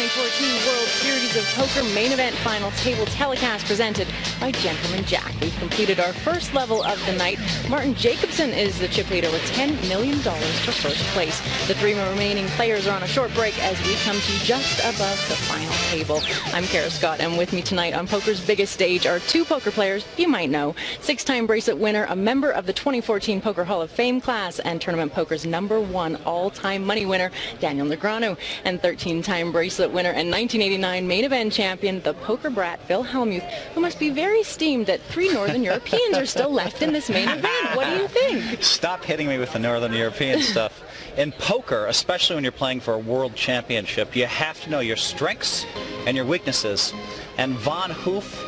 2014 World Series of Poker main event final table telecast presented by Gentleman Jack. We've completed our first level of the night. Martin Jacobson is the chip leader with $10 million for first place. The three remaining players are on a short break as we come to just above the final table. I'm Kara Scott, and with me tonight on poker's biggest stage are two poker players you might know. Six-time bracelet winner, a member of the 2014 Poker Hall of Fame class, and Tournament Poker's #1 all-time money winner, Daniel Negreanu, and 13-time bracelet winner and 1989 main event champion, the poker brat Phil Hellmuth, who must be very steamed that 3 Northern Europeans are still left in this main event. What do you think? Stop hitting me with the Northern European stuff. In poker, especially when you're playing for a world championship, you have to know your strengths and your weaknesses. And Von Hoof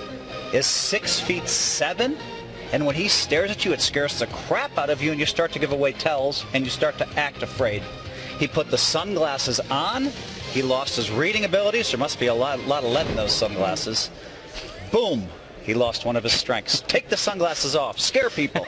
is 6'7", and when he stares at you, it scares the crap out of you, and you start to give away tells, and you start to act afraid. He put the sunglasses on. He lost his reading abilities. There must be a lot of lead in those sunglasses. Boom. He lost one of his strengths. Take the sunglasses off. Scare people.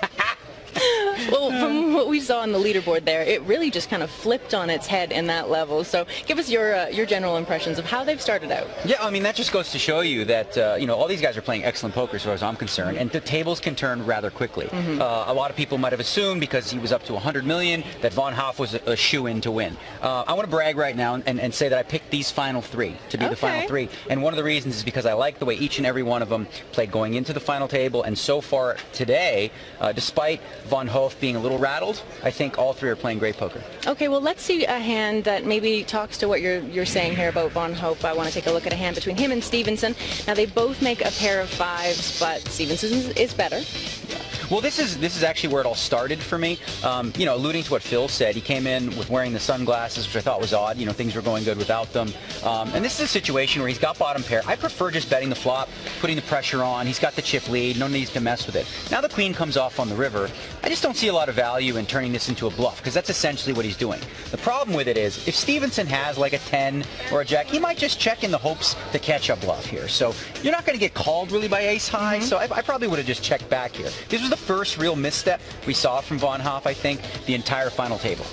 Well, from what we saw on the leaderboard there, it really just kind of flipped on its head in that level. So give us your general impressions of how they've started out. Yeah, I mean, that just goes to show you that, all these guys are playing excellent poker as far as I'm concerned, and the tables can turn rather quickly. A lot of people might have assumed, because he was up to 100 million, that Von Hoff was a shoo-in to win. I want to brag right now and say that I picked these final 3 to be the final 3, and one of the reasons is because I like the way each and every one of them played going into the final table, and so far today, despite Von Hoff being a little rattled, I think all 3 are playing great poker. Okay, well, let's see a hand that maybe talks to what you're saying here about Von Hoff. I want to take a look at a hand between him and Stevenson. Now, they both make a pair of 5s, but Stevenson is better. Yeah. Well, this is actually where it all started for me. Alluding to what Phil said, he came in with wearing the sunglasses, which I thought was odd. Things were going good without them. And this is a situation where he's got bottom pair. I prefer just betting the flop, putting the pressure on. He's got the chip lead. No need to mess with it. Now the queen comes off on the river. I just don't see a lot of value in turning this into a bluff, because that's essentially what he's doing. The problem with it is, if Stevenson has like a 10 or a jack, he might just check in the hopes to catch a bluff here. So you're not going to get called really by ace high, so I probably would have just checked back here. This was the first real misstep we saw from Von Hoff, I think, the entire final table.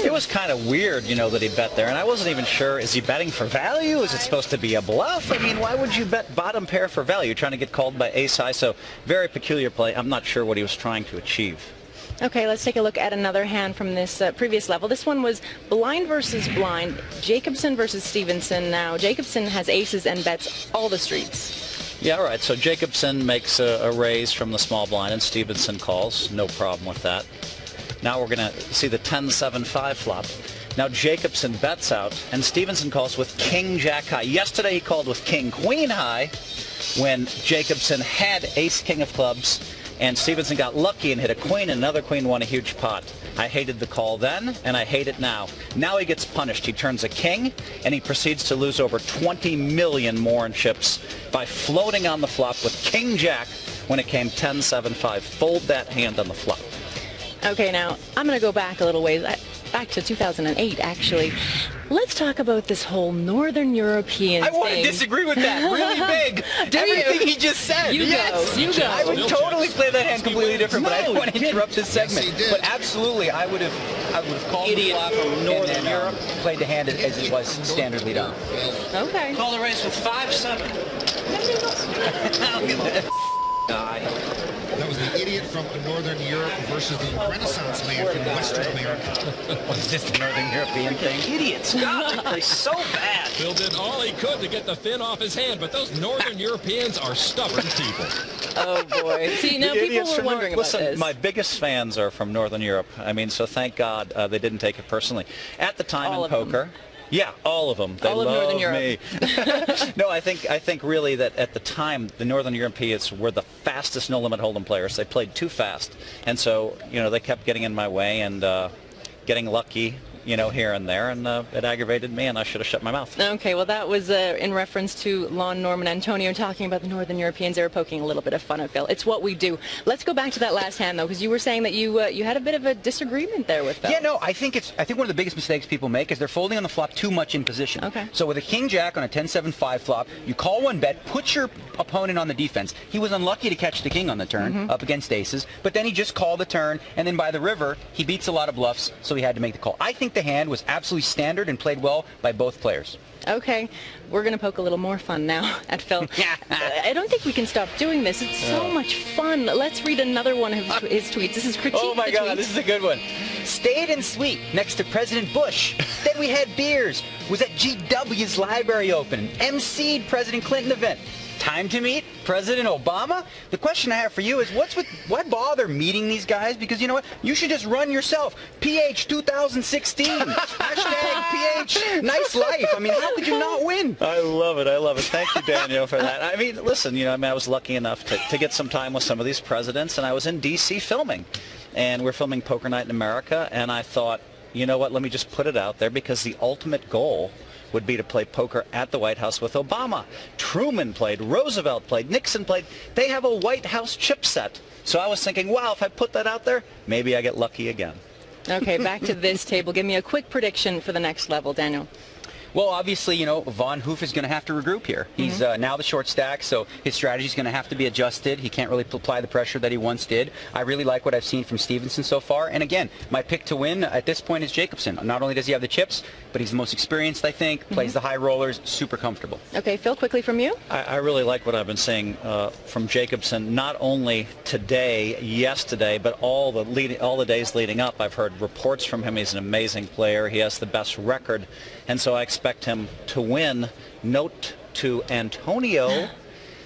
It was kind of weird, that he bet there, and I wasn't even sure, is he betting for value? Is it supposed to be a bluff? I mean, why would you bet bottom pair for value? Trying to get called by ace high, so very peculiar play. I'm not sure what he was trying to achieve. Okay, let's take a look at another hand from this previous level. This one was blind versus blind, Jacobson versus Stevenson. Now, Jacobson has aces and bets all the streets. Yeah, all right. So Jacobson makes a raise from the small blind, and Stevenson calls. No problem with that. Now we're going to see the 10-7-5 flop. Now Jacobson bets out, and Stevenson calls with king-jack high. Yesterday he called with king-queen high when Jacobson had ace-king of clubs, and Stevenson got lucky and hit a queen, and another queen won a huge pot. I hated the call then, and I hate it now. Now he gets punished. He turns a king, and he proceeds to lose over 20 million more in chips by floating on the flop with king-jack when it came 10-7-5. Fold that hand on the flop. Okay, now, I'm going to go back a little ways. Back to 2008, actually. Let's talk about this whole Northern European thing. I want to disagree with that really big. Everything he just said. You go. I would totally play that hand completely different, but I don't want to interrupt this segment. But absolutely, I would have called the flop from Northern Europe, played the hand as it was standardly done. Okay. Call the race with 5-7. Look at this guy. That was the idiot from Northern Europe versus the Renaissance man from Western America. Was this the Northern European thing? Idiots. God, they play so bad. Phil did all he could to get the fin off his hand, but those Northern Europeans are stubborn people. Oh, boy. See, now people were wondering about this. Listen, my biggest fans are from Northern Europe. I mean, so thank God they didn't take it personally. At the time in poker... Yeah, all of them. They all of love Northern Europe. Me. No, I think really that at the time the Northern Europeans were the fastest no-limit hold'em players. They played too fast, and so they kept getting in my way and getting lucky. Here and there, and it aggravated me, and I should have shut my mouth. Okay, well, that was in reference to Lon Norman Antonio talking about the Northern Europeans. They were poking a little bit of fun at Phil. It's what we do. Let's go back to that last hand, though, because you were saying that you had a bit of a disagreement there with Phil. Yeah, no, I think one of the biggest mistakes people make is they're folding on the flop too much in position. Okay. So with a king-jack on a 10-7-5 flop, you call one bet, put your opponent on the defense. He was unlucky to catch the king on the turn up against aces, but then he just called the turn, and then by the river, he beats a lot of bluffs, so he had to make the call. I think think the hand was absolutely standard and played well by both players. Okay, we're going to poke a little more fun now at Phil. I don't think we can stop doing this. It's so much fun. Let's read another one of his tweets. This is critique. Oh my the God, tweet. this is a good one. Stayed in suite next to President Bush. Then we had beers. Was at GW's library open. MC'd President Clinton event. Time to meet President Obama? The question I have for you is, why bother meeting these guys? Because you know what? You should just run yourself. PH 2016. Hashtag PH nice life. I mean, how could you not win? I love it. I love it. Thank you, Daniel, for that. I mean, listen, you know, I was lucky enough to get some time with some of these presidents, and I was in D.C. filming. And we're filming Poker Night in America, and I thought, you know what, let me just put it out there, because the ultimate goal would be to play poker at the White House with Obama. Truman played, Roosevelt played, Nixon played. They have a White House chip set. So I was thinking, wow, if I put that out there, maybe I get lucky again. Okay, back to this table. Give me a quick prediction for the next level, Daniel. Well, obviously, you know, Von Hoof is going to have to regroup here. He's now the short stack, so his strategy is going to have to be adjusted. He can't really apply the pressure that he once did. I really like what I've seen from Stevenson so far. And again, my pick to win at this point is Jacobson. Not only does he have the chips, but he's the most experienced, I think, plays the high rollers, super comfortable. Okay, Phil, quickly from you. I really like what I've been seeing from Jacobson, not only today, yesterday, but all the days leading up. I've heard reports from him. He's an amazing player. He has the best record, and so I expect him to win. Note to Antonio,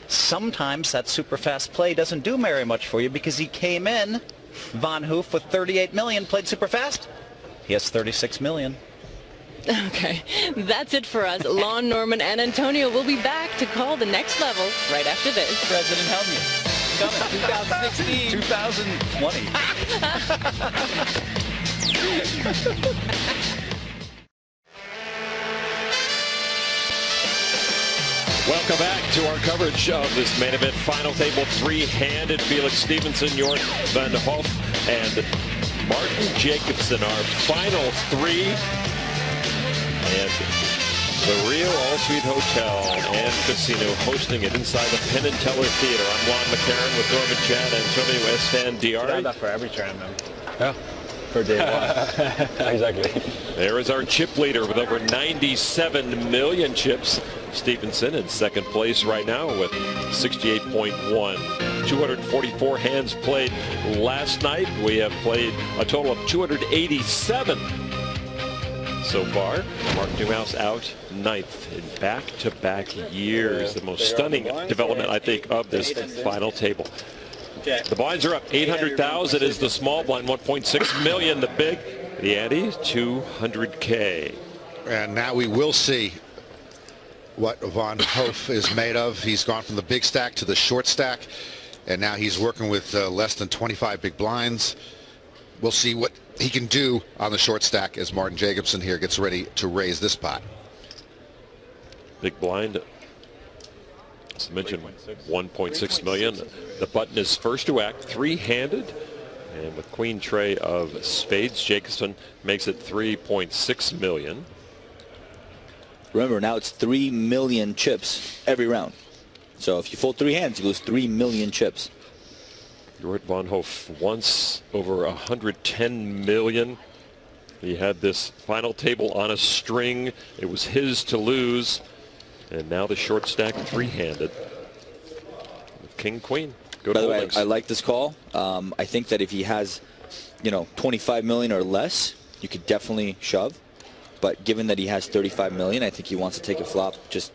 sometimes that super fast play doesn't do very much for you, because he came in, Von Hoof, with 38 million, played super fast. He has 36 million. Okay, that's it for us. Lon, Norman, and Antonio will be back to call the next level right after this. President, help me. Coming 2016. 2020. Welcome back to our coverage of this main event final table. Three-handed Felix Stevenson, Jorn van Hof, and Martin Jacobson. Our final three. And the Rio All-Suite Hotel and Casino hosting it inside the Penn and Teller Theater. I'm Lon McCarron with Norman Chad, Antonio Esfandiari. Stand up for every tournament. Yeah, for day one. Exactly. There is our chip leader with over 97 million chips. Stevenson in second place right now with 68.1. 244 hands played last night. We have played a total of 287 so far. Mark Newhouse out ninth in back-to-back years. The most stunning development, I think, of this final table. The blinds are up. 800,000 is the small blind, 1.6 million the big. The ante, 200K. And now we will see what Von Hoof is made of. He's gone from the big stack to the short stack, and now he's working with less than 25 big blinds. We'll see what he can do on the short stack as Martin Jacobson here gets ready to raise this pot. Big blind, as I mentioned, 1.6 million. The button is first to act, three-handed, and with queen tray of spades, Jacobson makes it 3.6 million. Remember, now it's 3 million chips every round. So if you fold three hands, you lose 3 million chips. Jorn van Hof once over 110 million. He had this final table on a string. It was his to lose. And now the short stack three-handed. King, queen. Good By the way, holdings. I like this call. I think that if he has, 25 million or less, you could definitely shove. But given that he has 35 million, I think he wants to take a flop. Just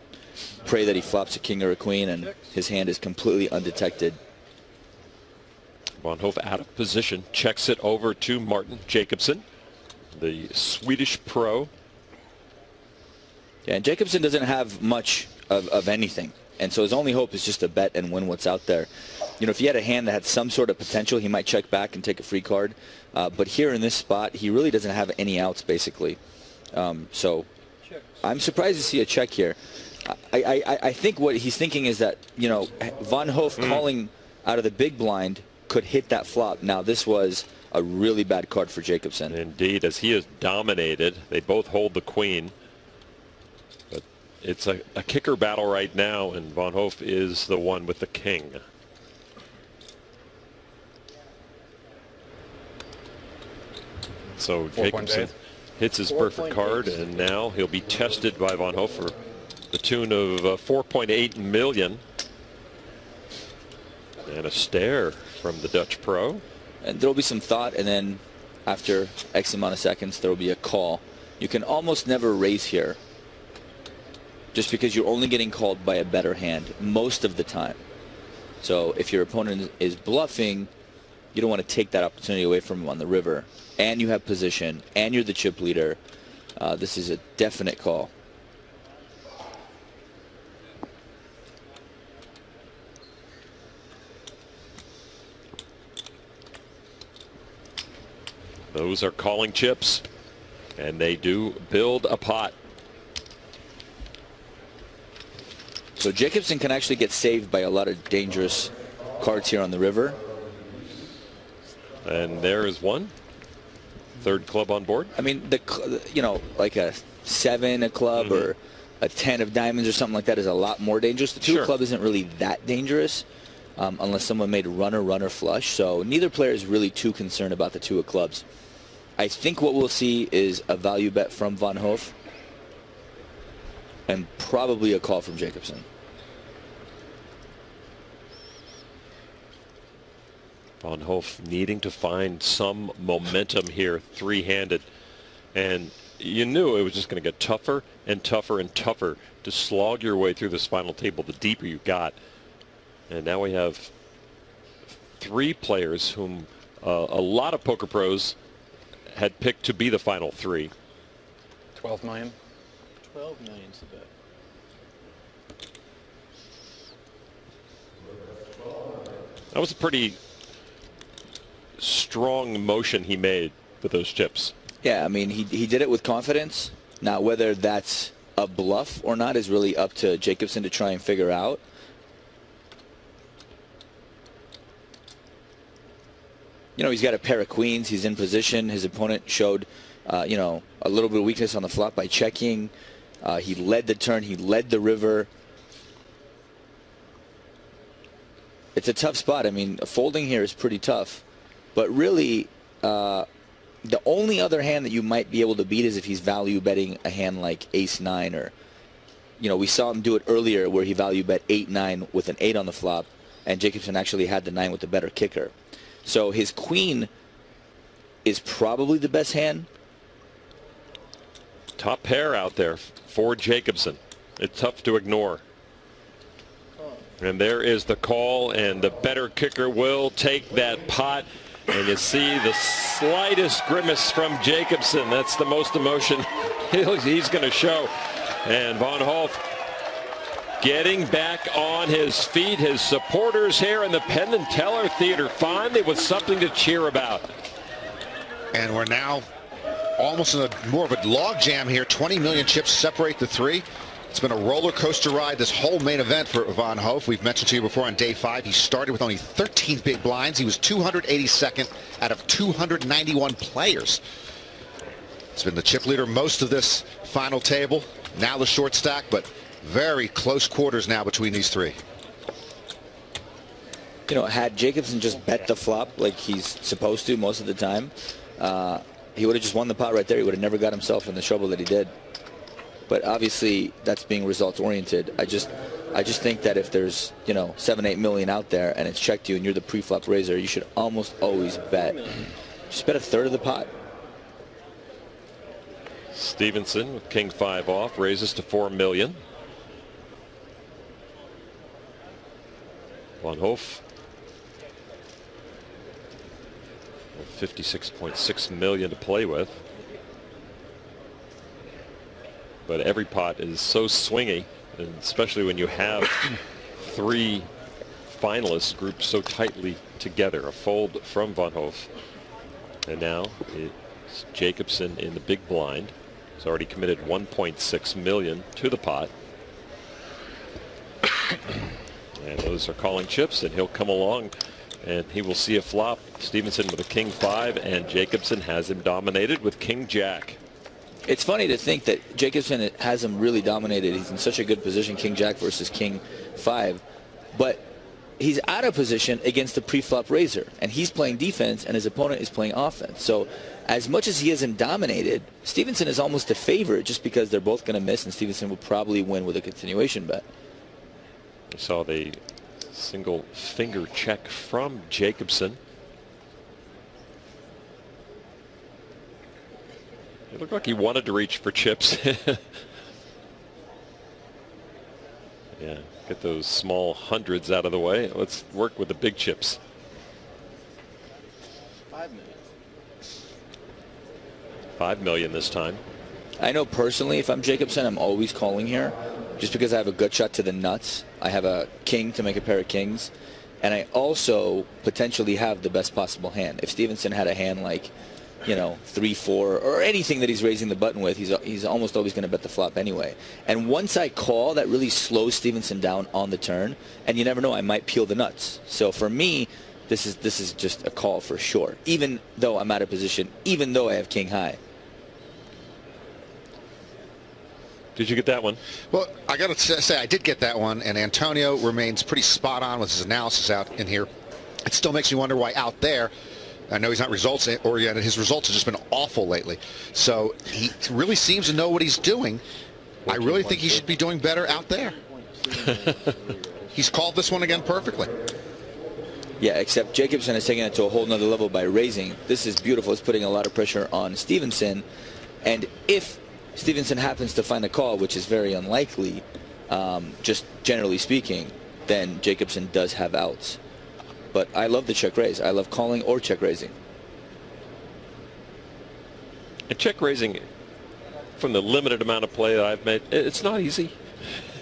pray that he flops a king or a queen and his hand is completely undetected. Von Hoof out of position, checks it over to Martin Jacobson, the Swedish pro. Yeah, and Jacobson doesn't have much of anything. And so his only hope is just to bet and win what's out there. If he had a hand that had some sort of potential, he might check back and take a free card. But here in this spot, he really doesn't have any outs, basically. So I'm surprised to see a check here. I think what he's thinking is that, Von Hoof calling out of the big blind could hit that flop. Now, this was a really bad card for Jacobson. Indeed, as he is dominated. They both hold the queen. But it's a kicker battle right now, and Von Hoof is the one with the king. So Jacobson hits his perfect card, and now he'll be tested by Van Hof for the tune of $4.8 million. And a stare from the Dutch pro. And there'll be some thought, and then after X amount of seconds, there will be a call. You can almost never raise here, just because you're only getting called by a better hand most of the time. So if your opponent is bluffing, you don't want to take that opportunity away from him on the river. And you have position, and you're the chip leader. This is a definite call. Those are calling chips, and they do build a pot. So Jacobsen can actually get saved by a lot of dangerous cards here on the river. And there is one. Third club on board. I mean, like a 7 a club or a 10 of diamonds or something like that is a lot more dangerous. The 2 club isn't really that dangerous unless someone made runner flush. So neither player is really too concerned about the 2 of clubs. I think what we'll see is a value bet from Van Hof and probably a call from Jacobsen. Van Hof needing to find some momentum here, three-handed. And you knew it was just going to get tougher and tougher and tougher to slog your way through this final table the deeper you got. And now we have 3 players whom a lot of poker pros had picked to be the final 3. 12 million? 12 million's a bit. That was a pretty strong motion he made with those chips. Yeah, I mean, he did it with confidence. Now, whether that's a bluff or not is really up to Jacobsen to try and figure out. You know, he's got a pair of queens. He's in position. His opponent showed, you know, a little bit of weakness on the flop by checking. He led the turn. He led the river. It's a tough spot. I mean, folding here is pretty tough. But really, the only other hand that you might be able to beat is if he's value betting a hand like ace-9, or, you know, we saw him do it earlier where he value bet 8-9 with an 8 on the flop, and Jacobsen actually had the 9 with the better kicker. So his queen is probably the best hand. Top pair out there for Jacobsen. It's tough to ignore. And there is the call, and the better kicker will take that pot. And you see the slightest grimace from Jacobsen. That's the most emotion he's going to show. And Van Hof getting back on his feet. His supporters here in the Penn and Teller Theater finally with something to cheer about. And we're now almost in more of a log jam here. 20 million chips separate the 3. It's been a roller coaster ride, this whole main event for Van Hof. We've mentioned to you before on day 5, he started with only 13 big blinds. He was 282nd out of 291 players. It's been the chip leader most of this final table. Now the short stack, but very close quarters now between these 3. You know, had Jacobsen just bet the flop like he's supposed to most of the time, he would have just won the pot right there. He would have never got himself in the trouble that he did. But obviously, that's being results oriented. I just think that if there's, you know, 7-8 million out there and it's checked you and you're the pre-flop raiser, you should almost always bet. Just bet a third of the pot. Stevenson with king 5 off raises to 4 million. Van Hof 56.6 million to play with. But every pot is so swingy, and especially when you have 3 finalists grouped so tightly together. A fold from Van Hof. And now it's Jacobsen in the big blind. He's already committed 1.6 million to the pot. And those are calling chips, and he'll come along and he will see a flop. Stevenson with a king 5, and Jacobsen has him dominated with king jack. It's funny to think that Jacobsen has him really dominated. He's in such a good position, king jack versus king 5. But he's out of position against the pre-flop raiser, and he's playing defense, and his opponent is playing offense. So as much as he hasn't dominated, Stevenson is almost a favorite just because they're both going to miss, and Stevenson will probably win with a continuation bet. We saw the single finger check from Jacobson. It looked like he wanted to reach for chips. Yeah, get those small hundreds out of the way. Let's work with the big chips. 5 million. 5 million this time. I know personally, if I'm Jacobson, I'm always calling here, just because I have a gut shot to the nuts. I have a king to make a pair of kings, and I also potentially have the best possible hand. If Stevenson had a hand like, you know, 3-4 or anything that he's raising the button with, he's almost always going to bet the flop anyway. And once I call, that really slows Stevenson down on the turn, and you never know, I might peel the nuts. So for me, this is just a call for sure, even though I'm out of position, even though I have king high. Did you get that one? Well, I got to say I did get that one, and Antonio remains pretty spot on with his analysis out in here. It still makes me wonder why out there, I know he's not results oriented. His results have just been awful lately. So he really seems to know what he's doing. I really think he should be doing better out there. He's called this one again perfectly. Yeah, except Jacobson is taking it to a whole nother level by raising. This is beautiful. It's putting a lot of pressure on Stevenson. And if Stevenson happens to find a call, which is very unlikely, just generally speaking, then Jacobson does have outs. But I love the check raise. I love calling or check raising. And check raising, from the limited amount of play that I've made, it's not easy.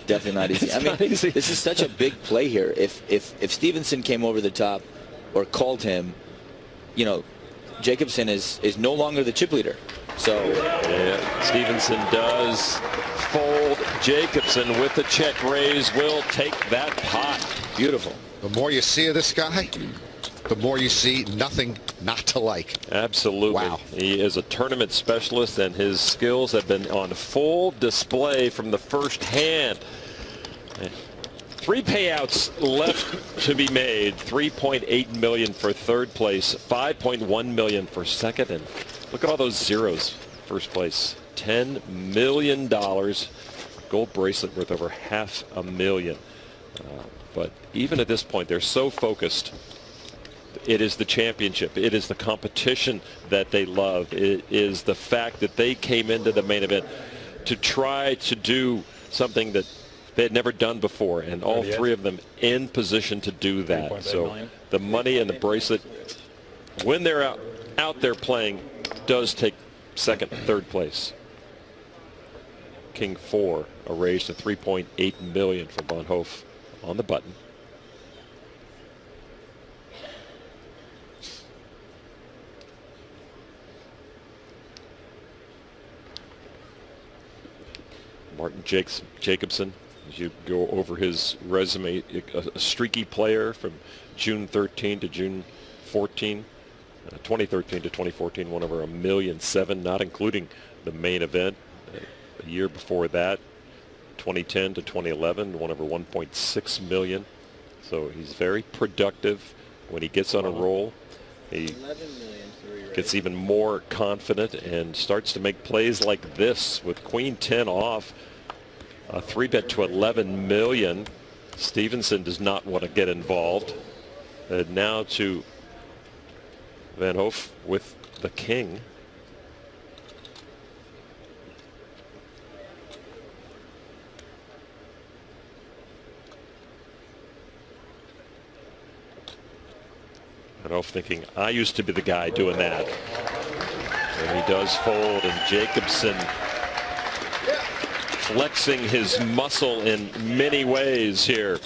Definitely not easy. I mean, this is such a big play here. If Stevenson came over the top or called him, you know, Jacobson is no longer the chip leader. So yeah, Stevenson does fold. Jacobson with the check raise will take that pot. Beautiful. The more you see of this guy, the more you see nothing not to like. Absolutely. Wow. He is a tournament specialist, and his skills have been on full display from the first hand. 3 payouts left to be made. 3.8 million for third place, 5.1 million for second, and look at all those zeros. First place, $10 million. Gold bracelet worth over $500,000. But even at this point, they're so focused. It is the championship. It is the competition that they love. It is the fact that they came into the main event to try to do something that they had never done before, and all three of them in position to do that. So the money and the bracelet, when they're out there playing, does take second and third place. King 4, a raise to 3.8 million for Van Hoof on the button. Martin Jacobson, as you go over his resume, a streaky player from June 13 to June 14. 2013 to 2014, won over $1.7 million, not including the main event. A year before that, 2010 to 2011, won over $1.6 million. So he's very productive when he gets on a roll. He gets even more confident and starts to make plays like this with Queen 10 off. A 3-bet to 11 million. Stevenson does not want to get involved. And now to Van Hoof with the king. Van Hoof thinking, I used to be the guy doing that. And he does fold, and Jacobson flexing his muscle in many ways here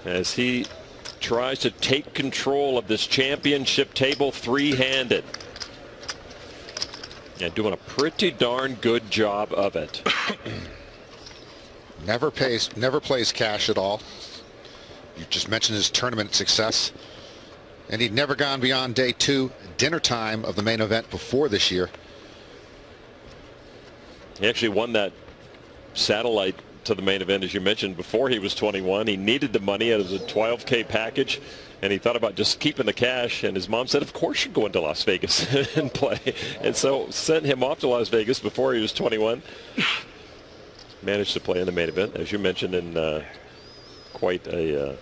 as he tries to take control of this championship table three-handed. And doing a pretty darn good job of it. Never plays cash at all. You just mentioned his tournament success. And he'd never gone beyond day 2, dinner time of the main event before this year. He actually won that satellite to the main event, as you mentioned, before he was 21. He needed the money. It was a $12K package, and he thought about just keeping the cash. And his mom said, of course you're going to Las Vegas and play. And so sent him off to Las Vegas before he was 21. Managed to play in the main event, as you mentioned, in quite a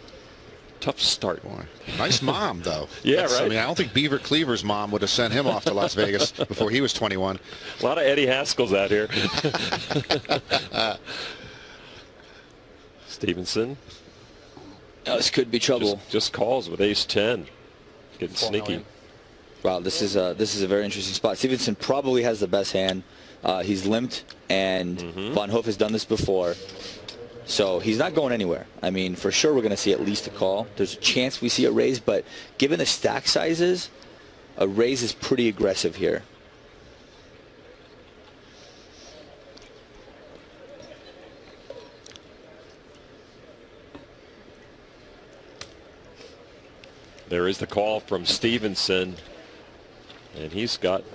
tough start. Boy, nice mom, though. Yeah, right. I mean, I don't think Beaver Cleaver's mom would have sent him off to Las Vegas before he was 21. A lot of Eddie Haskells out here. Stevenson. Oh, this could be trouble. Just calls with ace-10. Getting sneaky. Wow, this is a very interesting spot. Stevenson probably has the best hand. He's limped, and Van Hoof has done this before. So he's not going anywhere. I mean, for sure we're going to see at least a call. There's a chance we see a raise, but given the stack sizes, a raise is pretty aggressive here. There is the call from Stevenson, and he's got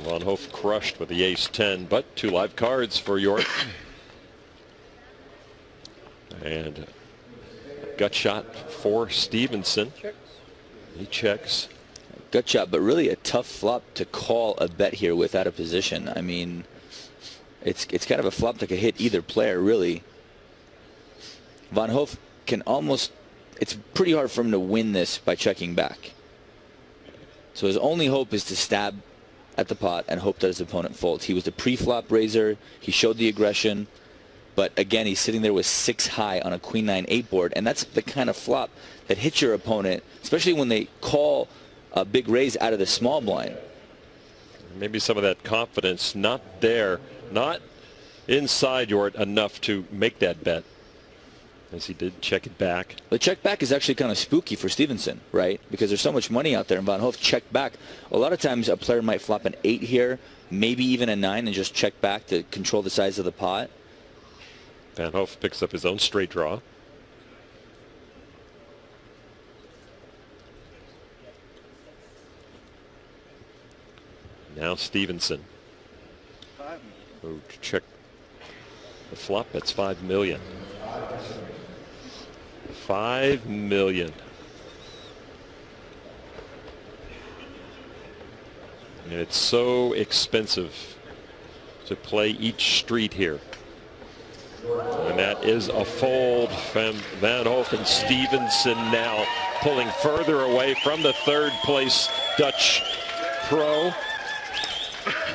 Van Hoof crushed with the ace-10, but 2 live cards for York. And gut shot for Stevenson. He checks. Gut shot, but really a tough flop to call a bet here with out of position. I mean, it's kind of a flop that could hit either player, really. Van Hoof can almost, it's pretty hard for him to win this by checking back. So his only hope is to stab at the pot and hope that his opponent folds. He was the pre-flop raiser. He showed the aggression. But again, he's sitting there with 6 high on a queen-9-8 board, and that's the kind of flop that hits your opponent, especially when they call a big raise out of the small blind. Maybe some of that confidence not there, not inside York enough to make that bet, as he did check it back. The check back is actually kind of spooky for Stevenson, right? Because there's so much money out there, and Van Hoof checked back. A lot of times a player might flop an 8 here, maybe even a 9, and just check back to control the size of the pot. Van Hoof picks up his own straight draw. Now Stevenson. Oh, check the flop. That's $5 million. $5 million. And it's so expensive to play each street here. And that is a fold from Van Hoof, and Stevenson now pulling further away from the 3rd place Dutch pro.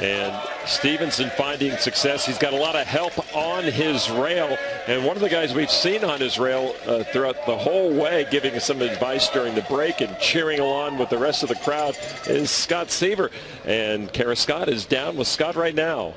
And Stevenson finding success. He's got a lot of help on his rail. And one of the guys we've seen on his rail throughout the whole way, giving us some advice during the break and cheering along with the rest of the crowd, is Scott Seaver. And Kara Scott is down with Scott right now.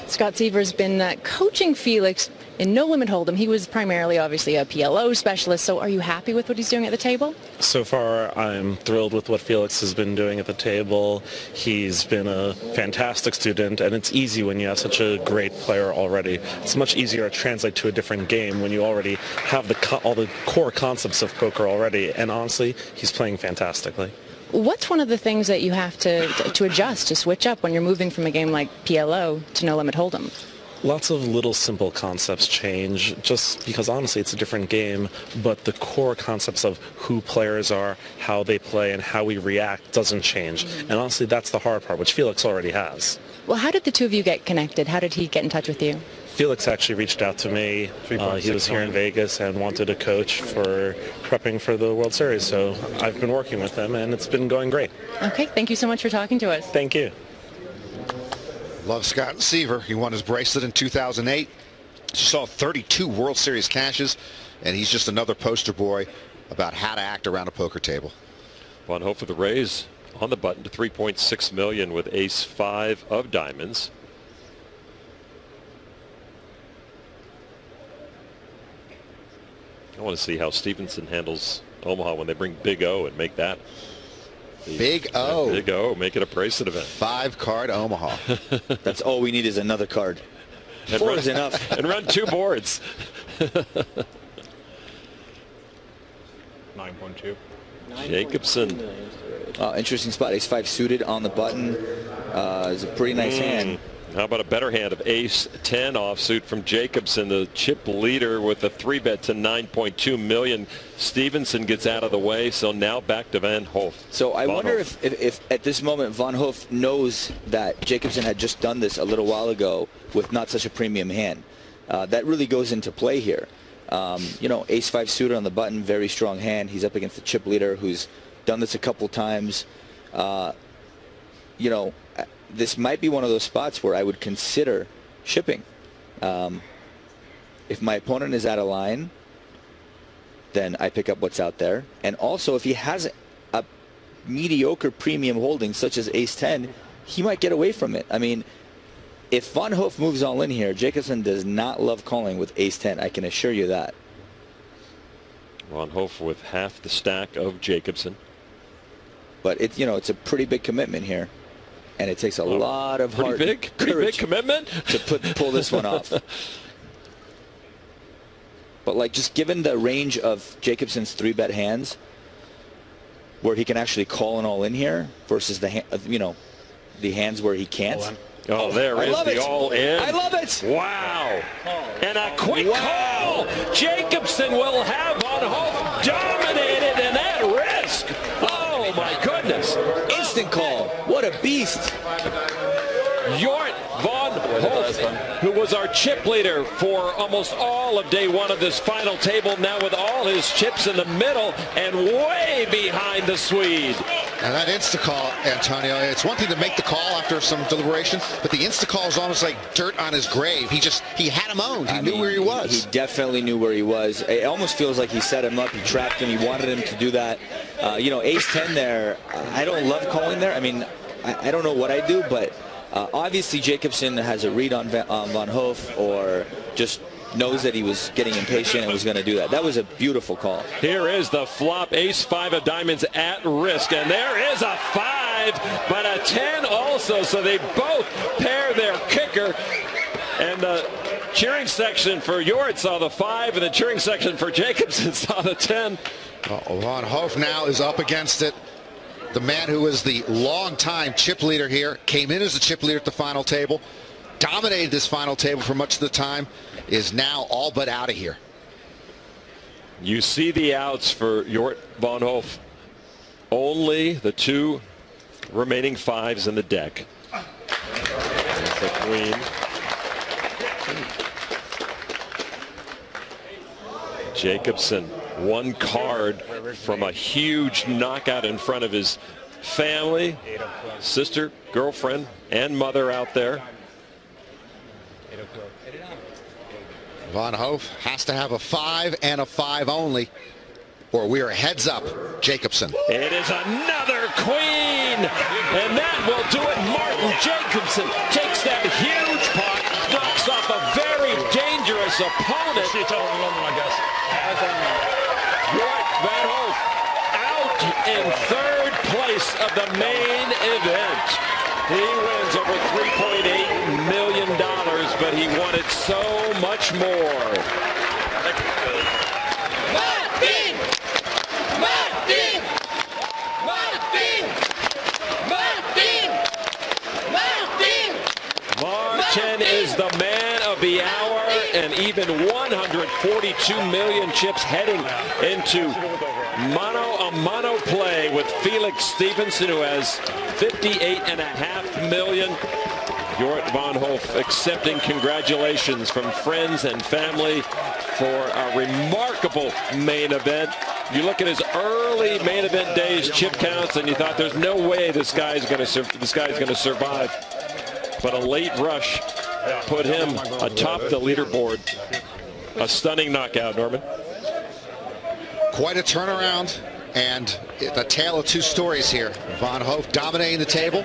Scott Seaver's been coaching Felix in No Limit Hold'em. He was primarily, obviously, a PLO specialist. So are you happy with what he's doing at the table? So far, I'm thrilled with what Felix has been doing at the table. He's been a fantastic student, and it's easy when you have such a great player already. It's much easier to translate to a different game when you already have all the core concepts of poker already. And honestly, he's playing fantastically. What's one of the things that you have to adjust, to switch up when you're moving from a game like PLO to No Limit Hold'em? Lots of little simple concepts change just because honestly it's a different game, but the core concepts of who players are, how they play, and how we react doesn't change. And honestly that's the hard part, which Felix already has. Well, how did the two of you get connected? How did he get in touch with you? Felix actually reached out to me. He was here in Vegas and wanted a coach for prepping for the World Series. So I've been working with him, and it's been going great. Okay, thank you so much for talking to us. Thank you. Love Scott Seaver. He won his bracelet in 2008. Saw 32 World Series cashes, and he's just another poster boy about how to act around a poker table. Van Hoof with the raise on the button to $3.6 million with ace-5 of diamonds. I want to see how Stevenson handles Omaha when they bring Big O and make that. Big O. Big O, make it a bracelet event. 5-card Omaha. That's all we need is another card. And 4 is enough. And run 2 boards. 9.2. Jacobson. Interesting spot. Ace-5 suited on the button. Is a pretty nice hand. How about a better hand of ace-10 offsuit from Jacobson, the chip leader with a 3-bet to 9.2 million. Stevenson gets out of the way, so now back to Van Hoof. So I wonder if at this moment Van Hoof knows that Jacobson had just done this a little while ago with not such a premium hand. That really goes into play here. You know, ace-5 suited on the button, very strong hand. He's up against the chip leader who's done this a couple times. You know, this might be one of those spots where I would consider shipping. If my opponent is out of line, then I pick up what's out there. And also, if he has a mediocre premium holding, such as ace-10, he might get away from it. I mean, if Van Hoof moves all in here, Jacobson does not love calling with ace-10. I can assure you that. Van Hoof with half the stack of Jacobson. But it, you know, it's a pretty big commitment here. And it takes a lot of heart, pretty big commitment to pull this one off. But like, just given the range of Jacobson's 3-bet hands, where he can actually call an all in here versus the you know, the hands where he can't. Oh, there is the all in. I love it. Wow. And a quick call. Jacobson will have Van Hoof dominated and at risk. Oh my goodness. Instant call. What a beast. Jort Van Hoof, who was our chip leader for almost all of day one of this final table, now with all his chips in the middle and way behind the Swede. And that insta-call, Antonio, it's one thing to make the call after some deliberation, but the insta-call is almost like dirt on his grave. He had him owned. He knew where he was. He definitely knew where he was. It almost feels like he set him up. He trapped him. He wanted him to do that. You know, ace-10 there, I don't love calling there. I mean, I don't know what I do, but obviously Jacobson has a read on Van Hoof, or just knows that he was getting impatient and was going to do that. That was a beautiful call. Here is the flop, ace-5 of diamonds at risk, and there is a 5, but a 10 also, so they both pair their kicker. And the cheering section for Jort saw the 5, and the cheering section for Jacobson saw the 10. Van Hoof now is up against it. The man who was the long-time chip leader here, came in as the chip leader at the final table, dominated this final table for much of the time, is now all but out of here. You see the outs for Jort Van Hoof. Only the 2 remaining 5s in the deck. There's the queen. Jacobson, 1 card from a huge knockout in front of his family, sister, girlfriend, and mother out there. Van Hoof has to have a 5 and a 5 only, or we are heads up. Jacobson. It is another queen, and that will do it. Martin Jacobson takes that huge pot, knocks off a very dangerous opponent. Jort Van Hoof out in 3rd place of the main event. He wins over $3.8 million, but he wanted so much more. Martin! Martin! Martin! Martin! Martin! Martin is the man of the hour, and even 142 million chips heading into mono play with Felix Stevenson, who has 58.5 million. Jort Van Hoof accepting congratulations from friends and family for a remarkable main event. You look at his early main event days chip counts, and you thought there's no way this guy's going to survive. But a late rush put him atop the leaderboard. A stunning knockout, Norman. Quite a turnaround, and a tale of 2 stories here. Van Hoof dominating the table.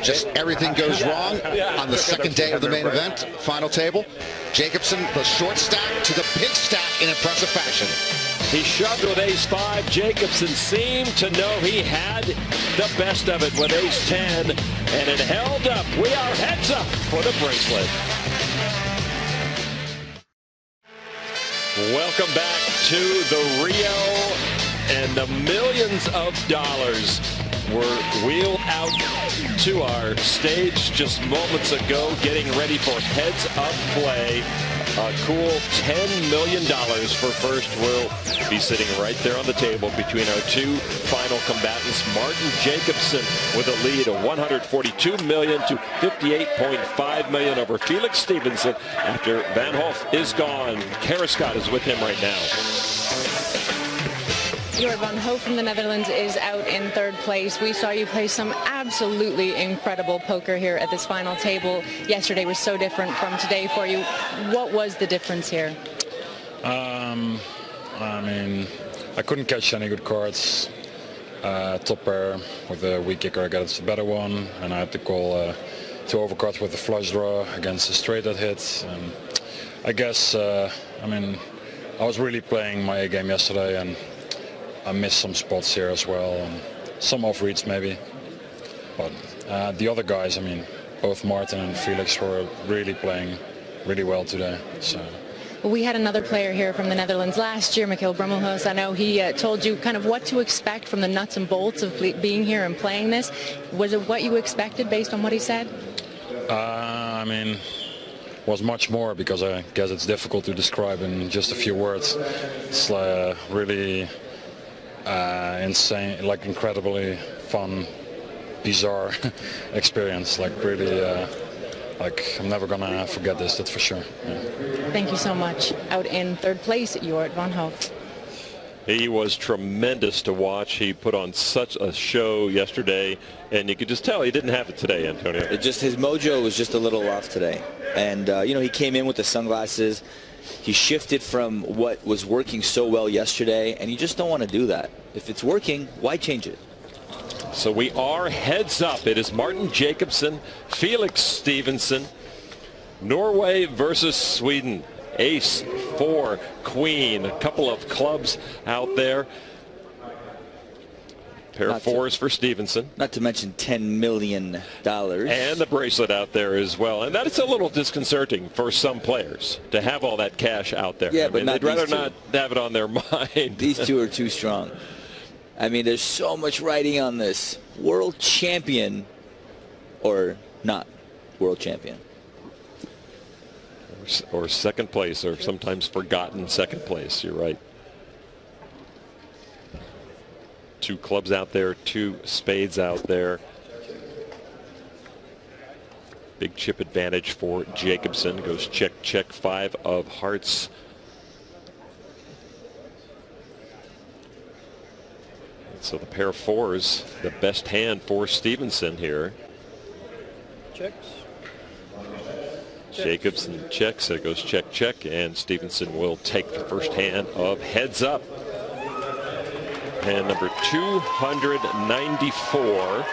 Just everything goes wrong on the 2nd day of the main event, final table. Jacobson, the short stack to the big stack in impressive fashion. He shoved with ace-5. Jacobson seemed to know he had the best of it with ace-10, and it held up. We are heads up for the bracelet. Welcome back to the Rio and the millions of dollars were wheeled out to our stage just moments ago, getting ready for heads-up play. A cool $10 million for first will be sitting right there on the table between our two final combatants. Martin Jacobson with a lead of $142 million to $58.5 million over Felix Stevenson after Van Hoff is gone. Kara Scott is with him right now. Jorrit van Hoef from the Netherlands is out in third place. We saw you play some absolutely incredible poker here at this final table. Yesterday was so different from today for you. What was the difference here? I mean, I couldn't catch any good cards. Top pair with a weak kicker, I got a better one, and I had to call 2 overcards with a flush draw against a straight that hit. I guess, I mean, I was really playing my A game yesterday, and I missed some spots here as well, and some off reads maybe. But the other guys, I mean, both Martin and Felix were really playing really well today. So. Well, we had another player here from the Netherlands last year, Michiel Brummelhuis. I know he told you kind of what to expect from the nuts and bolts of being here and playing this. Was it what you expected based on what he said? I mean, was much more, because I guess it's difficult to describe in just a few words. It's really insane, like incredibly fun, bizarre experience. Like really, like I'm never gonna forget this. That's for sure. Yeah. Thank you so much. Out in third place, Jorrit van Hoef. He was tremendous to watch. He put on such a show yesterday, and you could just tell he didn't have it today, Antonio. His mojo was just a little off today, and you know, he came in with the sunglasses. He shifted from what was working so well yesterday, and you just don't want to do that. If it's working, why change it? So we are heads up. It is Martin Jacobson, Felix Stevenson, Norway versus Sweden. Ace, 4, Queen, a couple of clubs out there. Pair of fours for Stevenson. Not to mention $10 million. And the bracelet out there as well. And that is a little disconcerting for some players to have all that cash out there. Yeah, I mean, they'd rather not have it on their mind. These two are too strong. I mean, there's so much writing on this. World champion or not world champion. Or second place, or sometimes forgotten second place. You're right. 2 clubs out there, 2 spades out there. Big chip advantage for Jacobson. Goes check, check, 5 of hearts. And so the pair of fours, the best hand for Stevenson here. Checks. Jacobson checks, so it goes check, check, and Stevenson will take the first hand of heads up. Hand number 294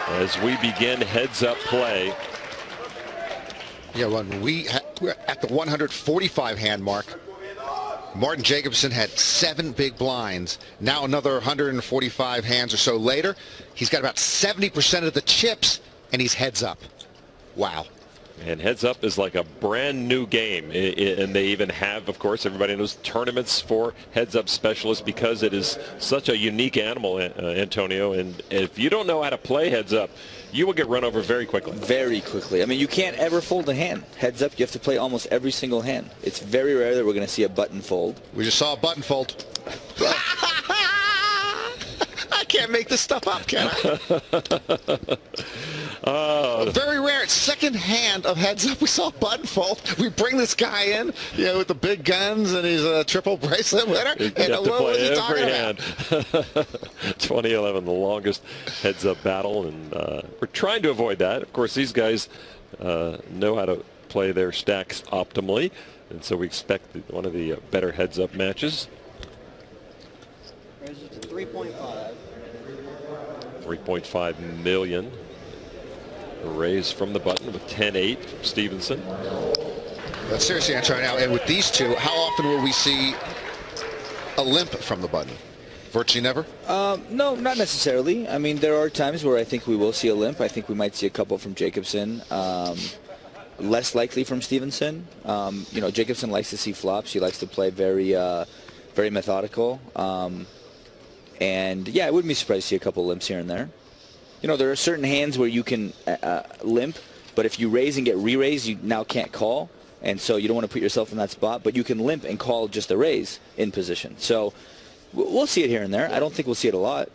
as we begin heads up play. Yeah, when we're at the 145 hand mark. Martin Jacobson had 7 big blinds. Now another 145 hands or so later, he's got about 70% of the chips, and he's heads up. Wow. And heads up is like a brand new game, and they even have, of course, everybody knows, tournaments for heads up specialists, because it is such a unique animal, Antonio. And if you don't know how to play heads up, you will get run over very quickly. Very quickly. I mean, you can't ever fold a hand. Heads up, you have to play almost every single hand. It's very rare that we're going to see a button fold. We just saw a button fold. I can't make this stuff up, can I? Very rare. It's second hand of heads up. We saw a button fold. We bring this guy in, you know, with the big guns, and he's a triple bracelet winner. You have to play every hand. 2011, the longest heads up battle, and we're trying to avoid that. Of course, these guys know how to play their stacks optimally, and so we expect one of the better heads up matches. Raises to 3.5. 3.5 million. A raise from the button with 10-8 Stevenson. But seriously, Antonio, now, and with these two, how often will we see a limp from the button? Virtually never? No, not necessarily. I mean, there are times where I think we will see a limp. I think we might see a couple from Jacobson. Less likely from Stevenson. You know, Jacobson likes to see flops. He likes to play very methodical. And yeah, I wouldn't be surprised to see a couple limps here and there. you know, there are certain hands where you can limp, but if you raise and get re-raised, you now can't call, and so you don't want to put yourself in that spot. But you can limp and call just a raise in position. So we'll see it here and there. I don't think we'll see it a lot.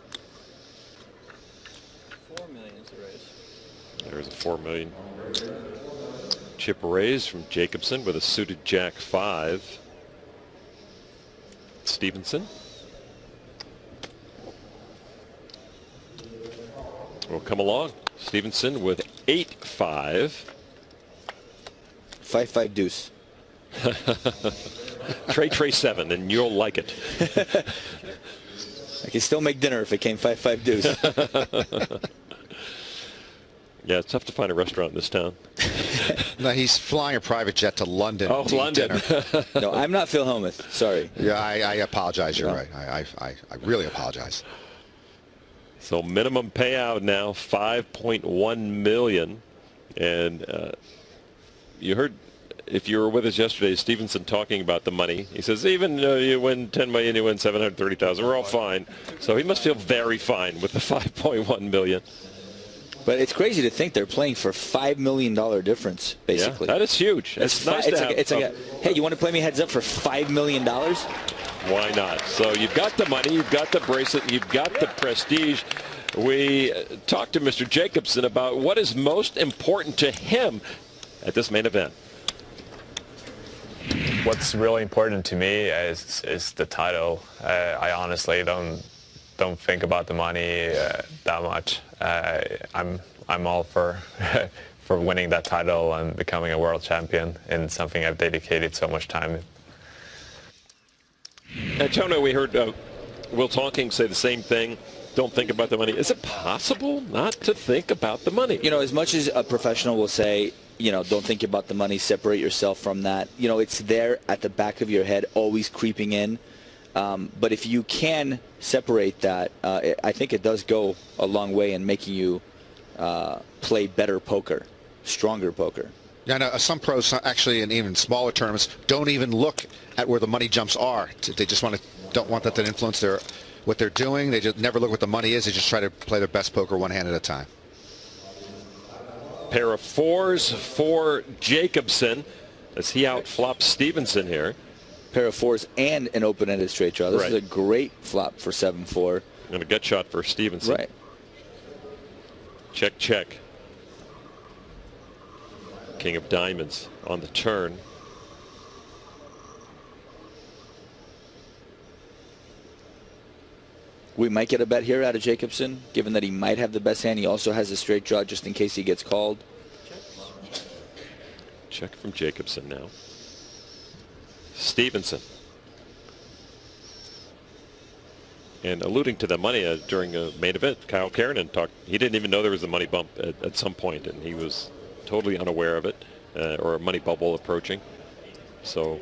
$4 million is the raise. There's a $4 million chip raise from Jacobson with a suited Jack 5. Stevenson will come along. Stevenson with 8-5. 5-5 deuce. Trey 7, and you'll like it. I can still make dinner if it came 5-5 deuce. Yeah, it's tough to find a restaurant in this town. No, he's flying a private jet to London. Oh, to London. Eat dinner. No, I'm not Phil Hellmuth. Sorry. Yeah, I apologize. You're right. I really apologize. So minimum payout now, $5.1 million. And you heard, if you were with us yesterday, Stevenson talking about the money. He says, even you win $10 million, you win $730,000. We're all fine. So he must feel very fine with the $5.1 million. But it's crazy to think they're playing for $5 million difference, basically. Yeah, that is huge. It's nice to have. It's like hey, you want to play me heads up for $5 million? Why not? So you've got the money, you've got the bracelet, you've got the prestige. We talked to Mr. Jacobson about what is most important to him at this main event. What's really important to me is the title. I honestly don't think about the money that much. I'm all for for winning that title and becoming a world champion in something I've dedicated so much time. Antonio, we heard Will Talking say the same thing. Don't think about the money. Is it possible not to think about the money? You know, as much as a professional will say, you know, don't think about the money, separate yourself from that. You know, it's there at the back of your head, always creeping in. But if you can separate that, I think it does go a long way in making you play better poker, stronger poker. Yeah, no, some pros actually, in even smaller tournaments, don't even look at where the money jumps are. They just don't want that to influence what they're doing. They just never look what the money is. They just try to play their best poker one hand at a time. Pair of fours for Jacobson as he outflops Stevenson here. Pair of fours and an open-ended straight draw. This is a great flop for 7-4. And a gut shot for Stevenson. Right. Check, check. King of diamonds on the turn. We might get a bet here out of Jacobson, given that he might have the best hand. He also has a straight draw just in case he gets called. Check from Jacobson now. Stevenson. And alluding to the money during a main event, Kyle Keranen talked. He didn't even know there was a money bump at some point, and he was totally unaware of it, or a money bubble approaching. So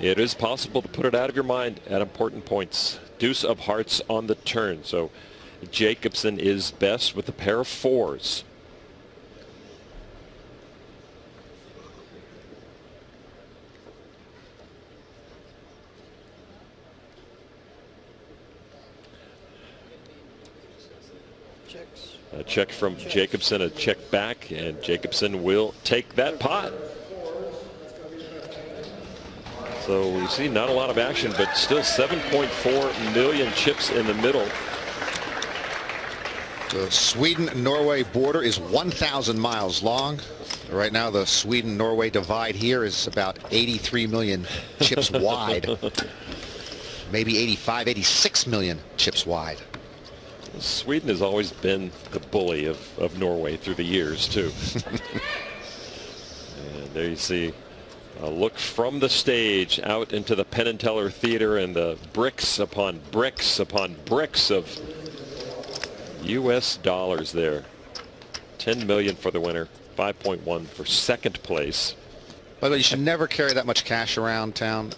it is possible to put it out of your mind at important points. Deuce of hearts on the turn. So Jacobson is best with a pair of fours. A check from Jacobson, a check back, and Jacobson will take that pot. So we see not a lot of action, but still 7.4 million chips in the middle. The Sweden-Norway border is 1,000 miles long. Right now, the Sweden-Norway divide here is about 83 million chips wide. Maybe 85, 86 million chips wide. Sweden has always been the bully of Norway through the years, too. And there you see a look from the stage out into the Penn and Teller Theater, and the bricks upon bricks upon bricks of U.S. dollars there. 10 million for the winner, 5.1 for second place. By the way, you should never carry that much cash around town.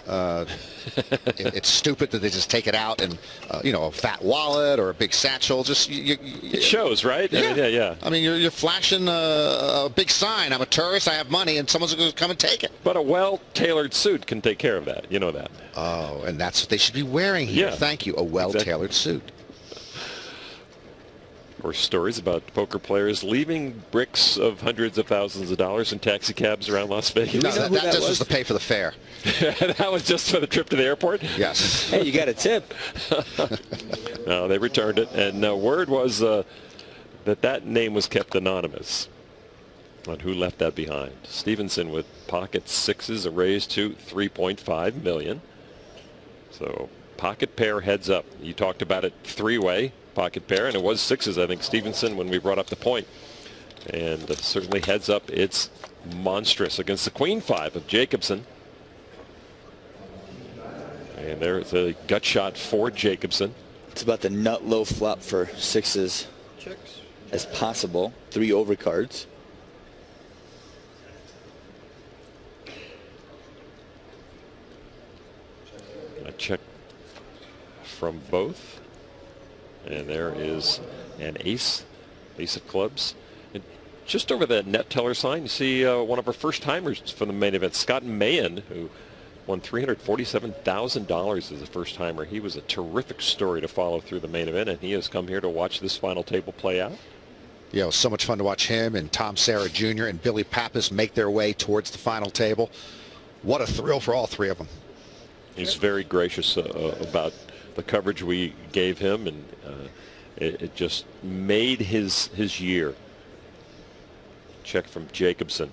It's stupid that they just take it out in, you know, a fat wallet or a big satchel. Just it shows, right? Yeah. I mean, yeah. I mean, you're flashing a big sign. I'm a tourist. I have money, and someone's going to come and take it. But a well-tailored suit can take care of that. You know that. Oh, and that's what they should be wearing here. Yeah. Thank you. A well-tailored suit. Or stories about poker players leaving bricks of hundreds of thousands of dollars in taxi cabs around Las Vegas. No, that just was to pay for the fare. That was just for the trip to the airport? Yes. Hey, you got a tip. No, they returned it. And word was that name was kept anonymous on who left that behind. Stevenson with pocket sixes, a raise to $3.5 million. So pocket pair heads up. You talked about it three-way. Pocket pair, and it was sixes, I think, Stevenson, when we brought up the point. And certainly heads up, it's monstrous against the queen five of Jacobson. And there's a gut shot for Jacobson. It's about the nut low flop for sixes as possible. 3 overcards. A check from both. And there is an ace of clubs. And just over the net teller sign, you see one of our first timers from the main event, Scott Mahan, who won $347,000 as a first timer. He was a terrific story to follow through the main event, and he has come here to watch this final table play out. Yeah, it was so much fun to watch him and Tom Serra Jr. and Billy Pappas make their way towards the final table. What a thrill for all three of them. He's very gracious about the coverage we gave him, and it just made his year. Check from Jacobson.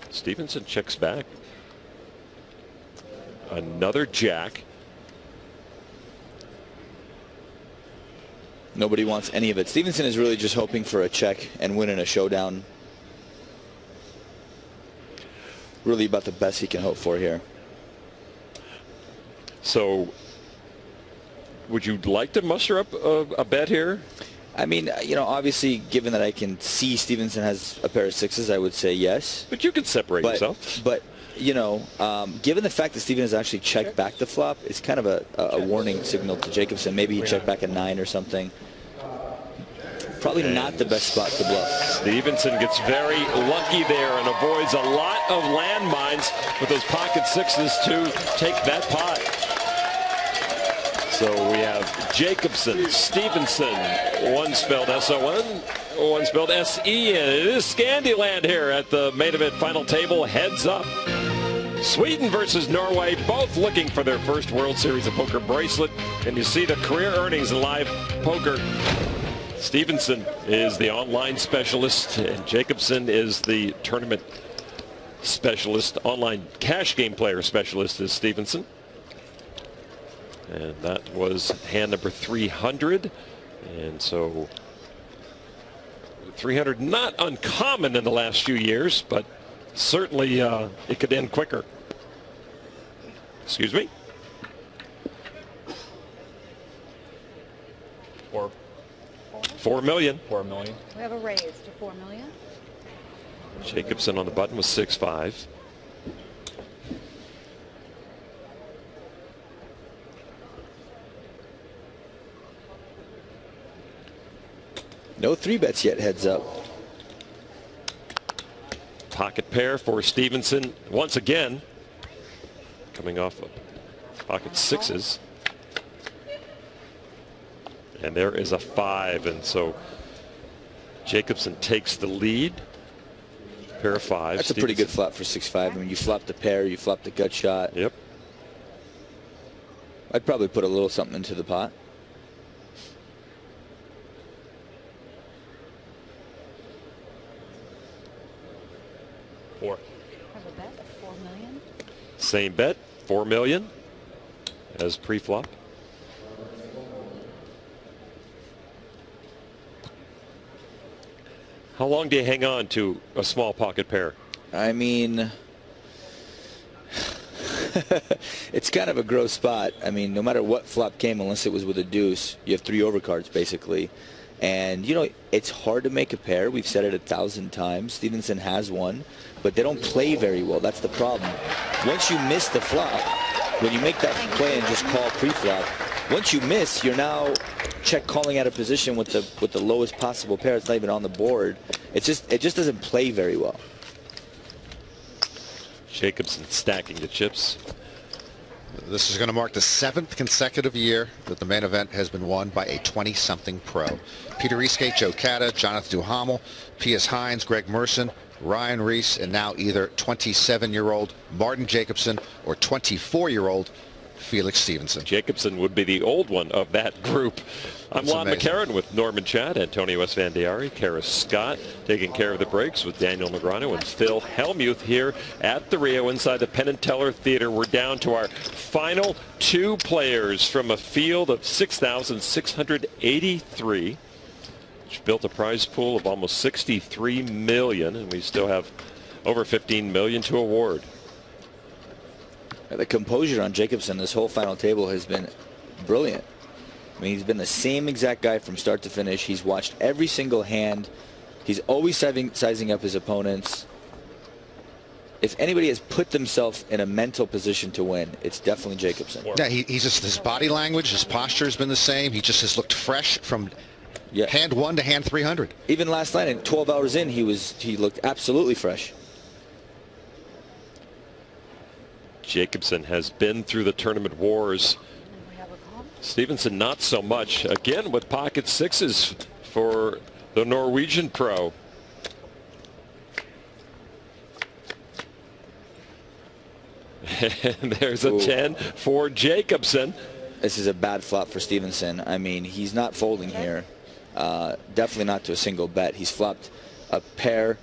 Stevenson checks back. Another jack. Nobody wants any of it. Stevenson is really just hoping for a check and winning a showdown. Really about the best he can hope for here. So would you like to muster up a bet here? I mean, you know, obviously, given that I can see Stevenson has a pair of sixes, I would say yes. But you can separate yourself. But, you know, given the fact that Steven has actually checked back the flop, it's kind of a warning signal to Jacobson. Maybe he checked back a 9 or something. Probably not the best spot to bluff. Stevenson gets very lucky there and avoids a lot of landmines with those pocket sixes to take that pot. So we have Jacobson, Stevenson, one spelled S-O-N, one spelled S-E, and it is Scandyland here at the main event final table. Heads up. Sweden versus Norway, both looking for their first World Series of Poker bracelet. And you see the career earnings in live poker. Stevenson is the online specialist, and Jacobson is the tournament specialist. Online cash game player specialist is Stevenson. And that was hand number 300. And so 300 not uncommon in the last few years, but certainly it could end quicker. Excuse me. $4 million. $4 million. We have a raise to $4 million. Jacobson on the button was 6-5. No 3-bets yet, heads up. Pocket pair for Stevenson once again, coming off of pocket sixes. And there is a 5, and so Jacobson takes the lead. Pair of 5. That's a pretty good flop for 6-5. I mean, you flop the pair, you flop the gut shot. Yep. I'd probably put a little something into the pot. Have a bet of $4 million. Same bet, $4 million as pre-flop. How long do you hang on to a small pocket pair? I mean, it's kind of a gross spot. I mean, no matter what flop came, unless it was with a deuce, you have 3 overcards basically. And, you know, it's hard to make a pair. We've said it 1,000 times. Stevenson has one, but they don't play very well. That's the problem. Once you miss the flop, when you make that play and just call pre-flop, once you miss, you're now check calling out of position with the lowest possible pair. It's not even on the board. It just doesn't play very well. Jacobson stacking the chips. This is going to mark the 7th consecutive year that the main event has been won by a 20-something pro. Peter Eastgate, Joe Cata, Jonathan Duhamel, P.S. Hines, Greg Merson, Ryan Reese, and now either 27-year-old Martin Jacobson or 24-year-old Felix Stevenson. Jacobson would be the old one of that group. I'm Lon McCarron with Norman Chad, Antonio Esfandiari, Kara Scott taking care of the breaks with Daniel Negreanu and Phil Hellmuth here at the Rio inside the Penn and Teller Theater. We're down to our final 2 players from a field of 6,683, which built a prize pool of almost $63 million, and we still have over $15 million to award. The composure on Jacobson this whole final table has been brilliant. I mean, he's been the same exact guy from start to finish. He's watched every single hand. He's always sizing up his opponents. If anybody has put themselves in a mental position to win, it's definitely Jacobson. Yeah, he's just, his body language, his posture has been the same. He just has looked fresh from hand 1 to hand 300. Even last night, 12 hours in, he looked absolutely fresh. Jacobson has been through the tournament wars. Stevenson not so much. Again with pocket 6s for the Norwegian pro. And there's a 10 for Jacobson. This is a bad flop for Stevenson. I mean, he's not folding here. Definitely not to a single bet. He's flopped a pair,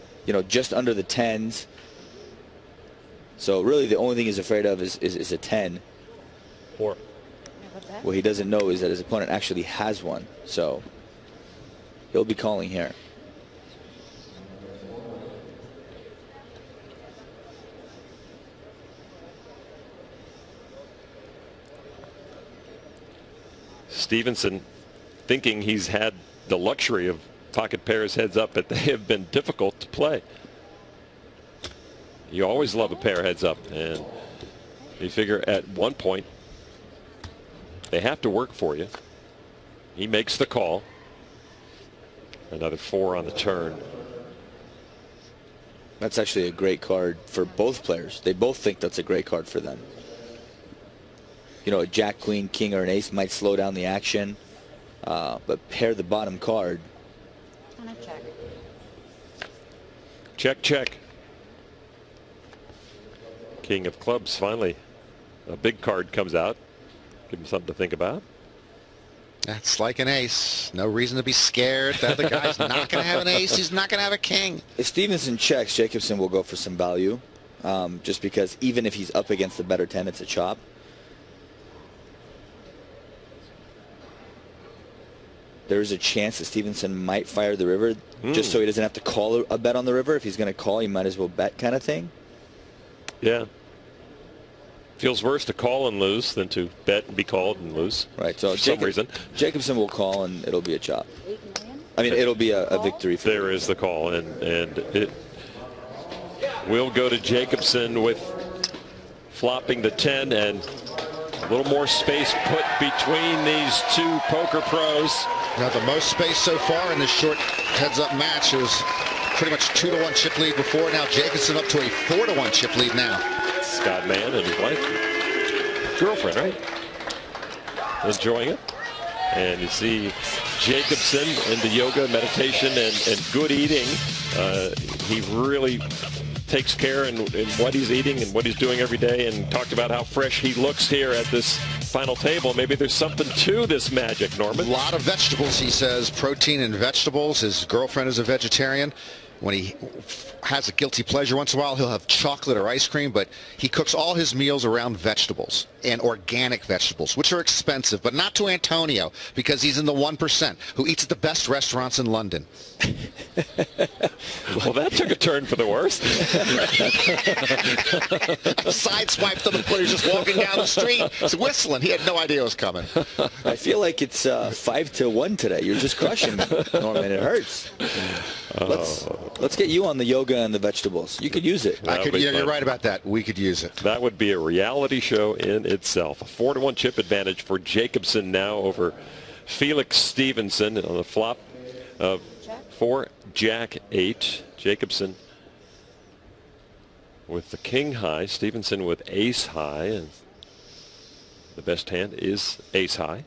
just under the 10s. So really the only thing he's afraid of is a 10. 4. What he doesn't know is that his opponent actually has one. So he'll be calling here. Stevenson thinking he's had the luxury of pocket pairs heads up, but they have been difficult to play. You always love a pair heads up, and you figure at one point they have to work for you. He makes the call. Another 4 on the turn. That's actually a great card for both players. They both think that's a great card for them. A jack, queen, king, or an ace might slow down the action, but pair the bottom card. On a check. Check, check. King of clubs, finally. A big card comes out. Give him something to think about. That's like an ace. No reason to be scared. The other guy's not going to have an ace. He's not going to have a king. If Stevenson checks, Jacobson will go for some value, just because even if he's up against the better 10, it's a chop. There's a chance that Stevenson might fire the river just so he doesn't have to call a bet on the river. If he's going to call, he might as well bet, kind of thing. Yeah. Feels worse to call and lose than to bet and be called and lose. Right. So for some reason. Jacobson will call and it'll be a chop. I mean, it'll be a victory. There is the call, and it will go to Jacobson with flopping the 10 and a little more space put between these 2 poker pros. Now the most space so far in this short heads-up match. It was pretty much 2-1 chip lead before. Now Jacobson up to a 4-1 chip lead now. Scott Mann and his wife, girlfriend, right? Enjoying it. And you see Jacobson into yoga, meditation, and good eating. He really takes care in what he's eating and what he's doing every day, and talked about how fresh he looks here at this final table. Maybe there's something to this magic, Norman. A lot of vegetables, he says. Protein and vegetables. His girlfriend is a vegetarian. When he has a guilty pleasure once in a while, he'll have chocolate or ice cream, but he cooks all his meals around vegetables and organic vegetables, which are expensive, but not to Antonio, because he's in the 1% who eats at the best restaurants in London. Well, that took a turn for the worse. I sideswiped him when he was just walking down the street. He's whistling. He had no idea it was coming. I feel like it's 5-1 today. You're just crushing me, Norman. It hurts. Let's get you on the yoga and the vegetables. You could use it. You're right about that. We could use it. That would be a reality show in itself. A 4-1 chip advantage for Jacobson now over Felix Stevenson on the flop of 4 Jack 8. Jacobson with the king high, Stevenson with ace high, and The best hand is ace high.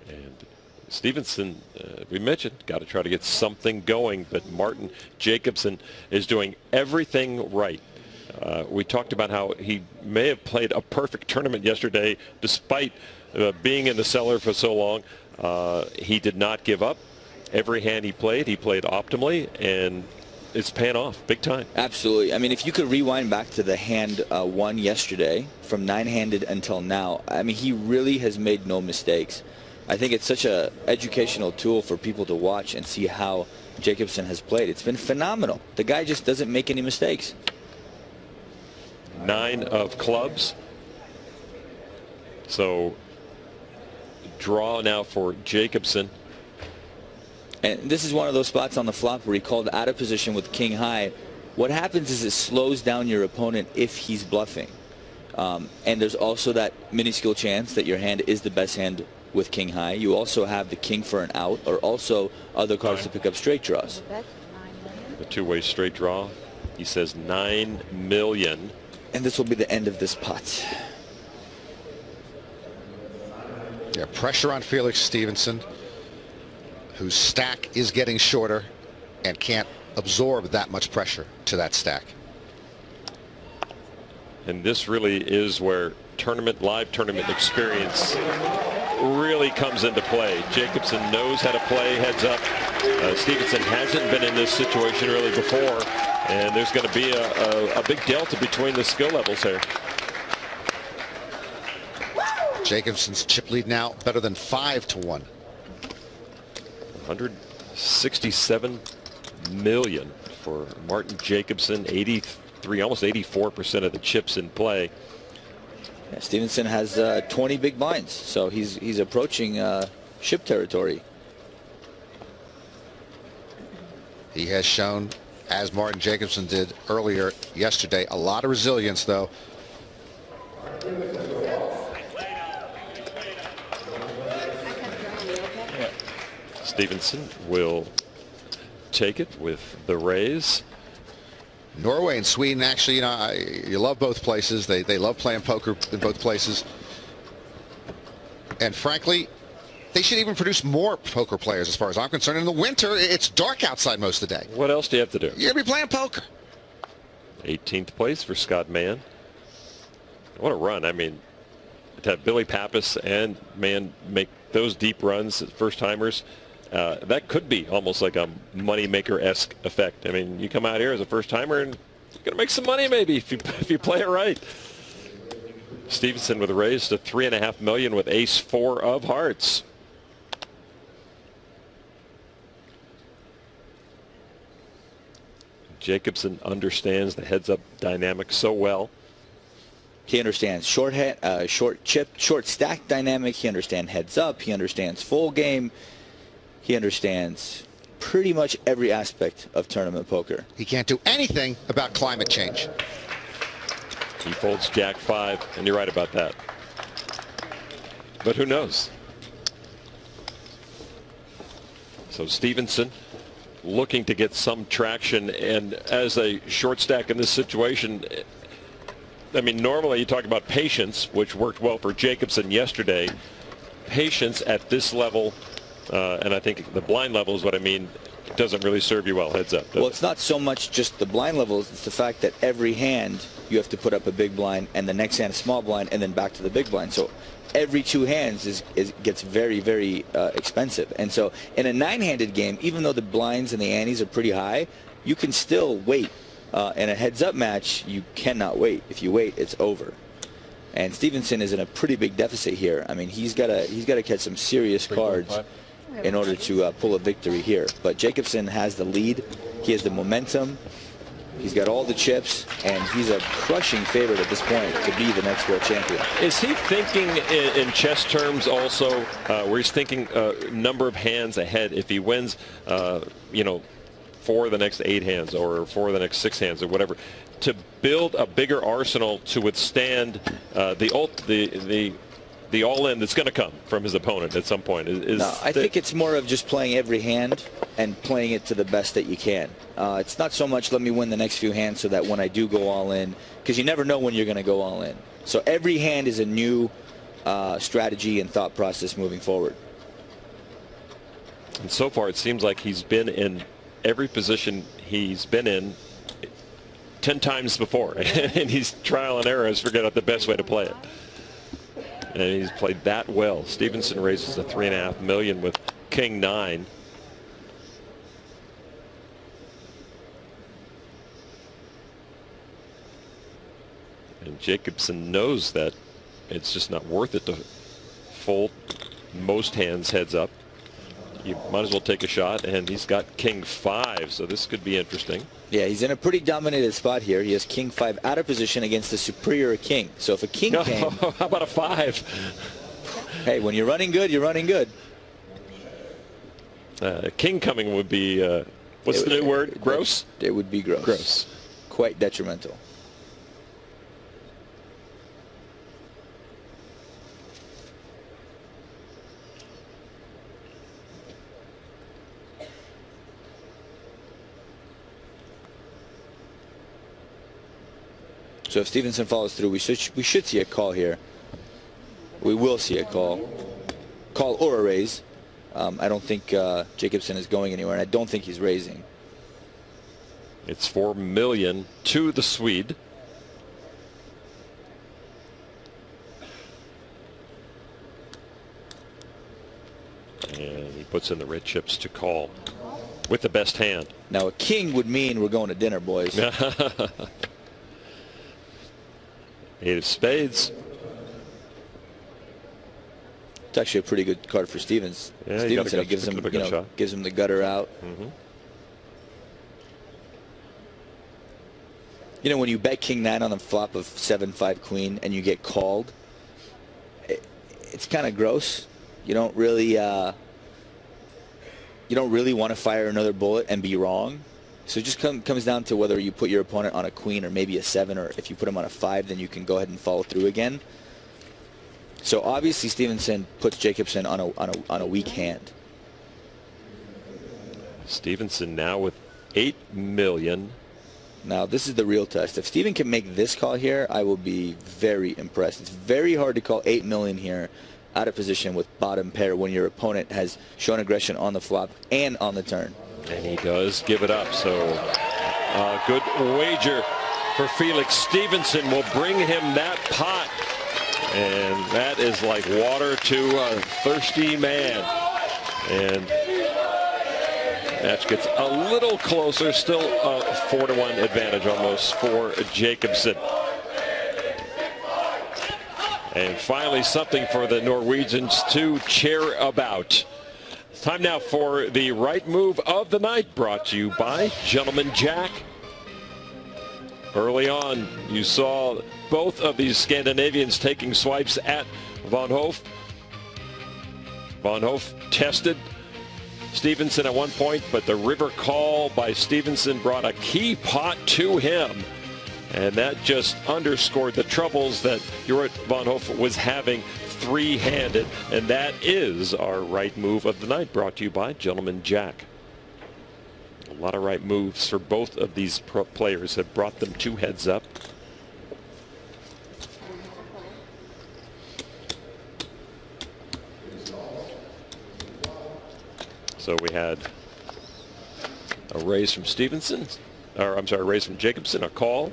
And Stevenson, we mentioned, got to try to get something going, but Martin Jacobson is doing everything right. We talked about how he may have played a perfect tournament yesterday despite being in the cellar for so long. He did not give up. Every hand he played optimally, and it's paying off big time. Absolutely. I mean, if you could rewind back to the hand won yesterday from 9-handed until now, I mean, he really has made no mistakes. I think it's such a educational tool for people to watch and see how Jacobson has played. It's been phenomenal. The guy just doesn't make any mistakes. 9 of clubs. So draw now for Jacobson. And this is one of those spots on the flop where he called out of position with king high. What happens is it slows down your opponent if he's bluffing. And there's also that minuscule chance that your hand is the best hand with king high. You also have the king for an out, or also other cards to pick up straight draws. The two-way straight draw. He says 9 million. And this will be the end of this pot. Yeah, pressure on Felix Stevenson, whose stack is getting shorter and can't absorb that much pressure to that stack. And this really is where live tournament experience really comes into play. Jacobson knows how to play heads up. Stevenson hasn't been in this situation really before, and there's going to be a big delta between the skill levels here. Jacobson's chip lead now better than 5-1. 167 million for Martin Jacobson. 83, almost 84% of the chips in play. Yeah, Stevenson has 20 big blinds, so he's approaching ship territory. He has shown, as Martin Jacobson did earlier yesterday, a lot of resilience, though. Stevenson will take it with the raise. Norway and Sweden, actually, you know, you love both places. They love playing poker in both places. And frankly, they should even produce more poker players as far as I'm concerned. In the winter, it's dark outside most of the day. What else do you have to do? You're going to be playing poker. 18th place for Scott Mann. What a run. I mean, to have Billy Pappas and Mann make those deep runs, first-timers, that could be almost like a moneymaker-esque effect. I mean, you come out here as a first-timer and you're going to make some money maybe if you play it right. Stevenson with a raise to $3.5 million with ace-4 of hearts. Jacobson understands the heads-up dynamic so well. He understands short chip, short stack dynamic. He understands heads up. He understands full game. He understands pretty much every aspect of tournament poker. He can't do anything about climate change. He folds Jack 5, and you're right about that. But who knows? So Stevenson looking to get some traction, and as a short stack in this situation, I mean, normally you talk about patience, which worked well for Jacobson yesterday. Patience at this level, and I think the blind level is what I mean, doesn't really serve you well heads up. Well, it's not so much just the blind levels, it's the fact that every hand you have to put up a big blind, and the next hand a small blind, and then back to the big blind. So every 2 hands gets very, very expensive. And so in a 9-handed game, even though the blinds and the antes are pretty high, you can still wait. In a heads-up match, you cannot wait. If you wait, it's over. And Stevenson is in a pretty big deficit here. I mean, he's got to catch some serious cards in order to pull a victory here. But Jacobson has the lead. He has the momentum. He's got all the chips, and he's a crushing favorite at this point to be the next world champion. Is he thinking in chess terms also, where he's thinking number of hands ahead? If he wins, you know, for the next 8 hands or for the next 6 hands or whatever, to build a bigger arsenal to withstand the the all-in that's going to come from his opponent at some point. No, I think it's more of just playing every hand and playing it to the best that you can. It's not so much let me win the next few hands so that when I do go all in, because you never know when you're going to go all in. So every hand is a new strategy and thought process moving forward. And so far, it seems like he's been in every position he's been in 10 times before. And he's trial and error has figured out the best way to play it. And he's played that well. Stevenson raises the $3.5 million with King 9. And Jacobson knows that it's just not worth it to fold most hands heads up. You might as well take a shot, and he's got King 5, so this could be interesting. Yeah, he's in a pretty dominated spot here. He has King 5 out of position against a superior king. So if a king came... How about a 5? Hey, when you're running good, you're running good. King coming would be, what's the new word? Gross? It would be gross. Gross. Quite detrimental. So if Stevenson follows through, we should see a call here. We will see a call or a raise. I don't think Jacobson is going anywhere, and I don't think he's raising. It's $4 million to the Swede. And he puts in the red chips to call with the best hand. Now a king would mean we're going to dinner, boys. 8 of spades. It's actually a pretty good card for Stevens. Yeah, Stevenson gives him, gives him the gutter out. Mm-hmm. You know, when you bet King 9 on the flop of 7-5 queen and you get called, it's kind of gross. You don't really want to fire another bullet and be wrong. So it just comes down to whether you put your opponent on a queen or maybe a 7, or if you put him on a 5, then you can go ahead and follow through again. So obviously Stevenson puts Jacobson on a weak hand. Stevenson now with $8 million. Now this is the real test. If Steven can make this call here, I will be very impressed. It's very hard to call $8 million here out of position with bottom pair when your opponent has shown aggression on the flop and on the turn. And he does give it up. So a good wager for Felix. Stevenson will bring him that pot. And that is like water to a thirsty man. And match gets a little closer. Still a 4-1 advantage almost for Jacobson. And finally something for the Norwegians to cheer about. Time now for the right move of the night, brought to you by Gentleman Jack. Early on, you saw both of these Scandinavians taking swipes at Van Hoof. Van Hoof tested Stevenson at one point, but the river call by Stevenson brought a key pot to him. And that just underscored the troubles that Jorrit Van Hoof was having three-handed, and that is our right move of the night, brought to you by Gentleman Jack. A lot of right moves for both of these players have brought them 2 heads up. So we had a raise from Stevenson, or I'm sorry, a raise from Jacobson, a call.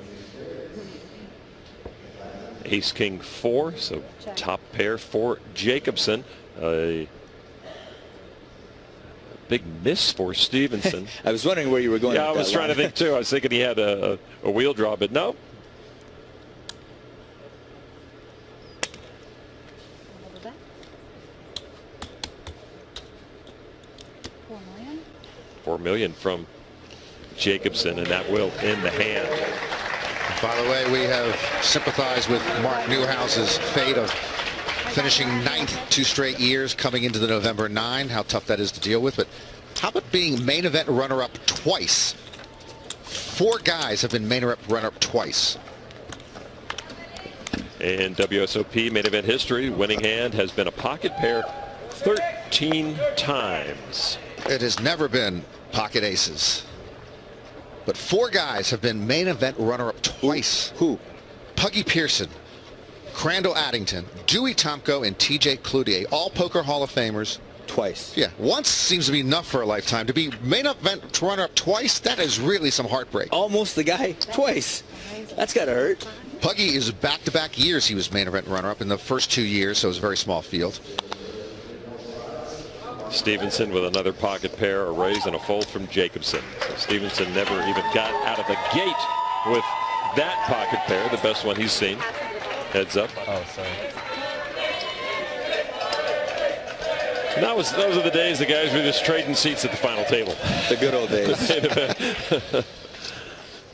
Ace King 4, so top pair for Jacobson. A big miss for Stevenson. I was wondering where you were going. Yeah, I was trying to think too. I was thinking he had a wheel draw, but no. $4 million from Jacobson, and that will end the hand. By the way, we have sympathized with Mark Newhouse's fate of finishing 9th 2 straight years coming into the November 9. How tough that is to deal with. But how about being main event runner-up twice? 4 guys have been main event runner-up twice. In WSOP main event history, winning hand has been a pocket pair 13 times. It has never been pocket aces. But 4 guys have been main event runner-up twice. Who? Puggy Pearson, Crandall Addington, Dewey Tomko, and TJ Cloutier, all poker Hall of Famers. Twice. Yeah, once seems to be enough for a lifetime. To be main event runner-up twice, that is really some heartbreak. Almost the guy twice. That's got to hurt. Puggy is back-to-back years he was main event runner-up in the first 2 years, so it was a very small field. Stevenson with another pocket pair, a raise and a fold from Jacobson. So Stevenson never even got out of the gate with that pocket pair, the best one he's seen. Heads up. Oh, sorry. Those are the days the guys were just trading seats at the final table. The good old days.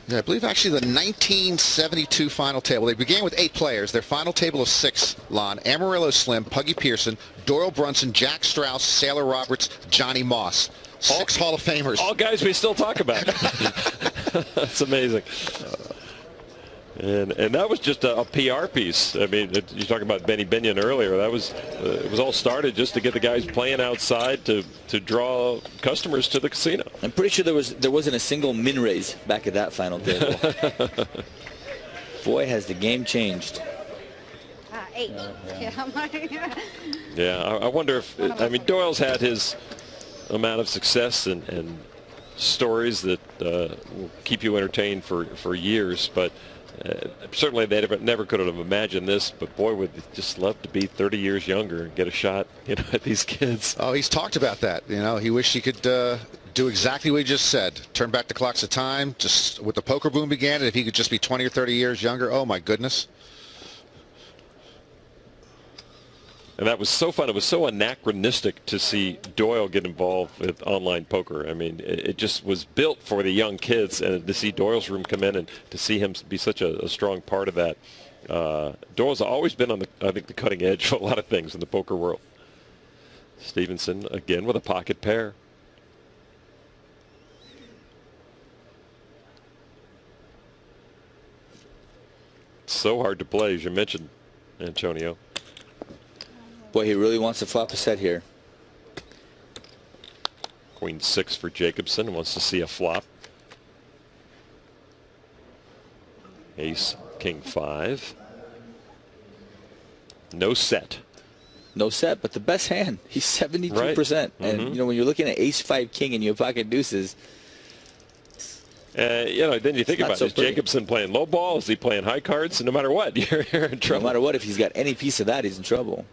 Yeah, I believe actually the 1972 final table. They began with 8 players. Their final table of 6, Lon. Amarillo Slim, Puggy Pearson, Doyle Brunson, Jack Strauss, Sailor Roberts, Johnny Moss. 6 Hall of Famers. All guys we still talk about. That's amazing. And that was just a PR piece. I mean, you're talking about Benny Binion earlier. That was it was all started just to get the guys playing outside to draw customers to the casino. I'm pretty sure there wasn't a single min raise back at that final table. Boy, has the game changed. 8. Yeah, I wonder if I mean Doyle's had his amount of success and stories that will keep you entertained for years, but. Certainly they never could have imagined this, but boy, would they just love to be 30 years younger and get a shot, at these kids. Oh, he's talked about that. He wished he could do exactly what he just said. Turn back the clocks of time, just with the poker boom began, and if he could just be 20 or 30 years younger, oh my goodness. And that was so fun. It was so anachronistic to see Doyle get involved with online poker. I mean, it just was built for the young kids, and to see Doyle's room come in and to see him be such a strong part of that. Doyle's always been on the cutting edge of a lot of things in the poker world. Stevenson again with a pocket pair. So hard to play, as you mentioned, Antonio. Boy, he really wants to flop a set here. Queen 6 for Jacobson, wants to see a flop. Ace, King 5. No set. No set, but the best hand. He's 72%. Right. And, when you're looking at Ace 5 King and you have pocket deuces. Then you think about it. Is Jacobson playing low ball? Is he playing high cards? No matter what, you're in trouble. No matter what, if he's got any piece of that, he's in trouble.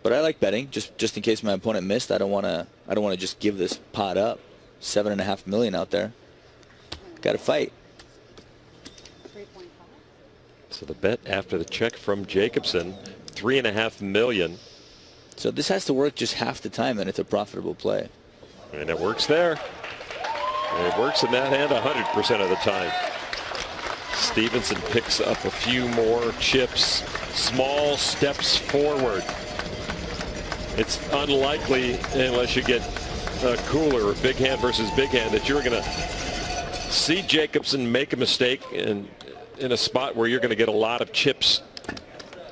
But I like betting, just in case my opponent missed. I don't want to just give this pot up. $7.5 million out there. Got to fight. 3.5. So the bet after the check from Jacobson, $3.5 million. So this has to work just half the time, and it's a profitable play. And it works there. And it works in that hand 100% of the time. Stevenson picks up a few more chips. Small steps forward. It's unlikely, unless you get cooler, big hand versus big hand, that you're going to see Jacobson make a mistake in a spot where you're going to get a lot of chips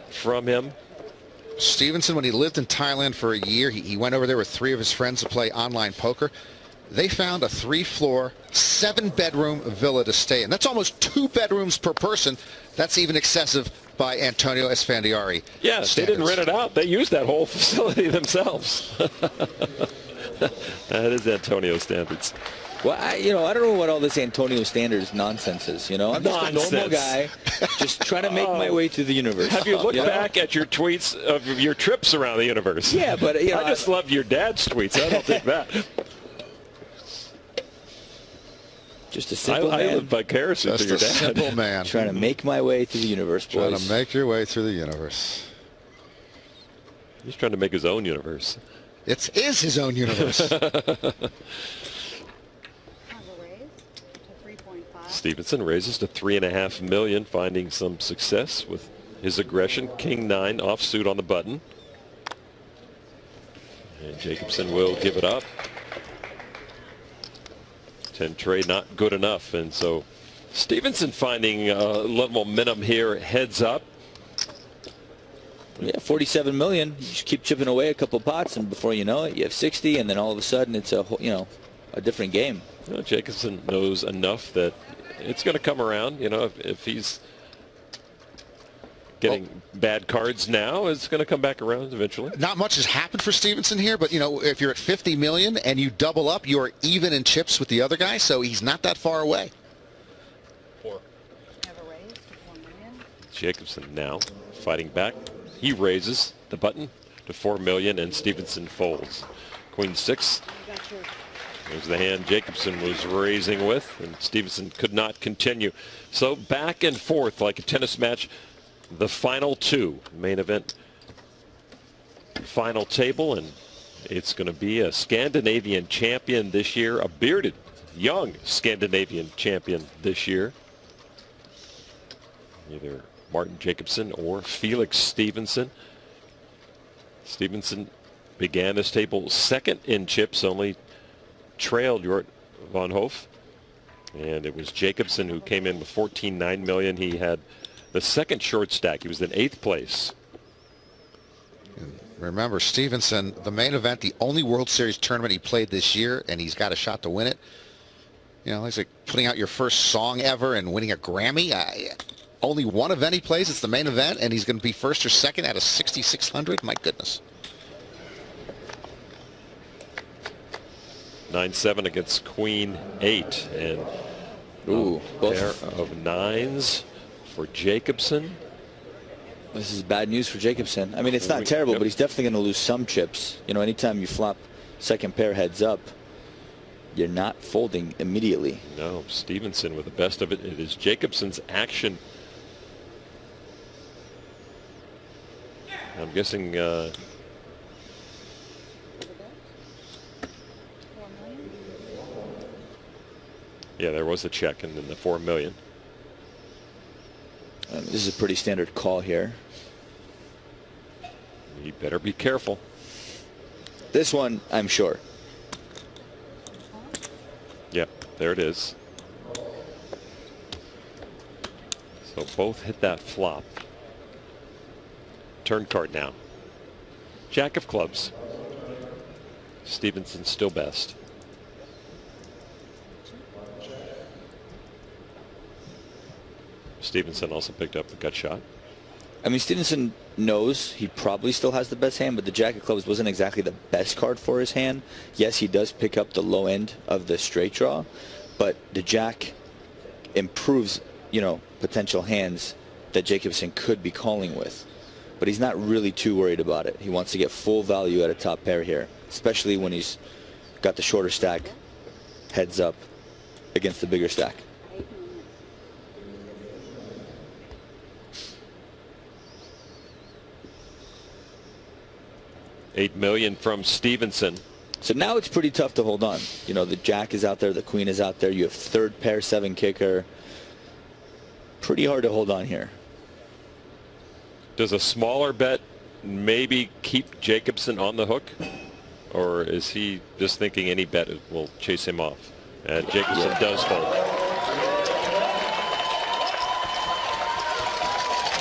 from him. Stevenson, when he lived in Thailand for a year, he went over there with 3 of his friends to play online poker. They found a 3-floor, 7-bedroom villa to stay in. That's almost 2 bedrooms per person. That's even excessive by Antonio Esfandiari. Yeah, they didn't rent it out. They used that whole facility themselves. That is Antonio standards. Well, I don't know what all this Antonio standards nonsense is. I'm just a normal guy, just trying to make my way through the universe. Have you looked back at your tweets of your trips around the universe? Yeah, but I just love your dad's tweets. I don't think that. Just a simple man. I live vicariously through your dad. Simple man. Trying to make my way through the universe, boys. Trying to make your way through the universe. He's trying to make his own universe. It is his own universe. Stevenson raises to $3.5 million, finding some success with his aggression. King 9 offsuit on the button. And Jacobson will give it up. 10 trade not good enough, and so Stevenson finding a little momentum here, heads up. Yeah, 47 million. You just keep chipping away a couple pots, and before you know it, you have 60, and then all of a sudden it's a a different game. You know, Jacobson knows enough that it's going to come around. You know, if he's getting bad cards now, it's going to come back around eventually. Not much has happened for Stevenson here, but, you know, if you're at 50 million and you double up, you're even in chips with the other guy, so he's not that far away. Jacobson now fighting back. He raises the button to 4 million, and Stevenson folds. Queen 6. There's the hand Jacobson was raising with, and Stevenson could not continue. So back and forth like a tennis match. The final two, main event final table, and it's going to be a Scandinavian champion this year, a bearded young Scandinavian champion this year. Either Martin Jacobson or Felix Stevenson. Stevenson began this table second in chips, only trailed Jort van Hoof. And it was Jacobson who came in with 14.9 million. He had the second short stack. He was in 8th place. Remember, Stevenson, the main event, the only World Series tournament he played this year, and he's got a shot to win it. You know, it's like putting out your first song ever and winning a Grammy. Only one event he plays, it's the main event, and he's going to be first or second out of 6,600. My goodness. 9-7 against Queen 8, and ooh, pair of 9s for Jacobson. This is bad news for Jacobson. I mean, it's not terrible, but he's definitely going to lose some chips. You know, anytime you flop second pair heads up, you're not folding immediately. No, Stevenson with the best of it. It is Jacobson's action. I'm guessing yeah, there was a check and then the 4 million. This is a pretty standard call here. You better be careful. This one, I'm sure. Yeah, there it is. So both hit that flop. Turn card now. Jack of clubs. Stevenson still best. Stevenson also picked up the gut shot. I mean, Stevenson knows he probably still has the best hand, but the Jack of clubs wasn't exactly the best card for his hand. Yes, he does pick up the low end of the straight draw, but the Jack improves, you know, potential hands that Jacobson could be calling with. But he's not really too worried about it. He wants to get full value at a top pair here, especially when he's got the shorter stack heads up against the bigger stack. $8 million from Stevenson. So now it's pretty tough to hold on. You know, the Jack is out there, the Queen is out there. You have third pair 7 kicker. Pretty hard to hold on here. Does a smaller bet maybe keep Jacobson on the hook? Or is he just thinking any bet will chase him off? And Jacobson does fold.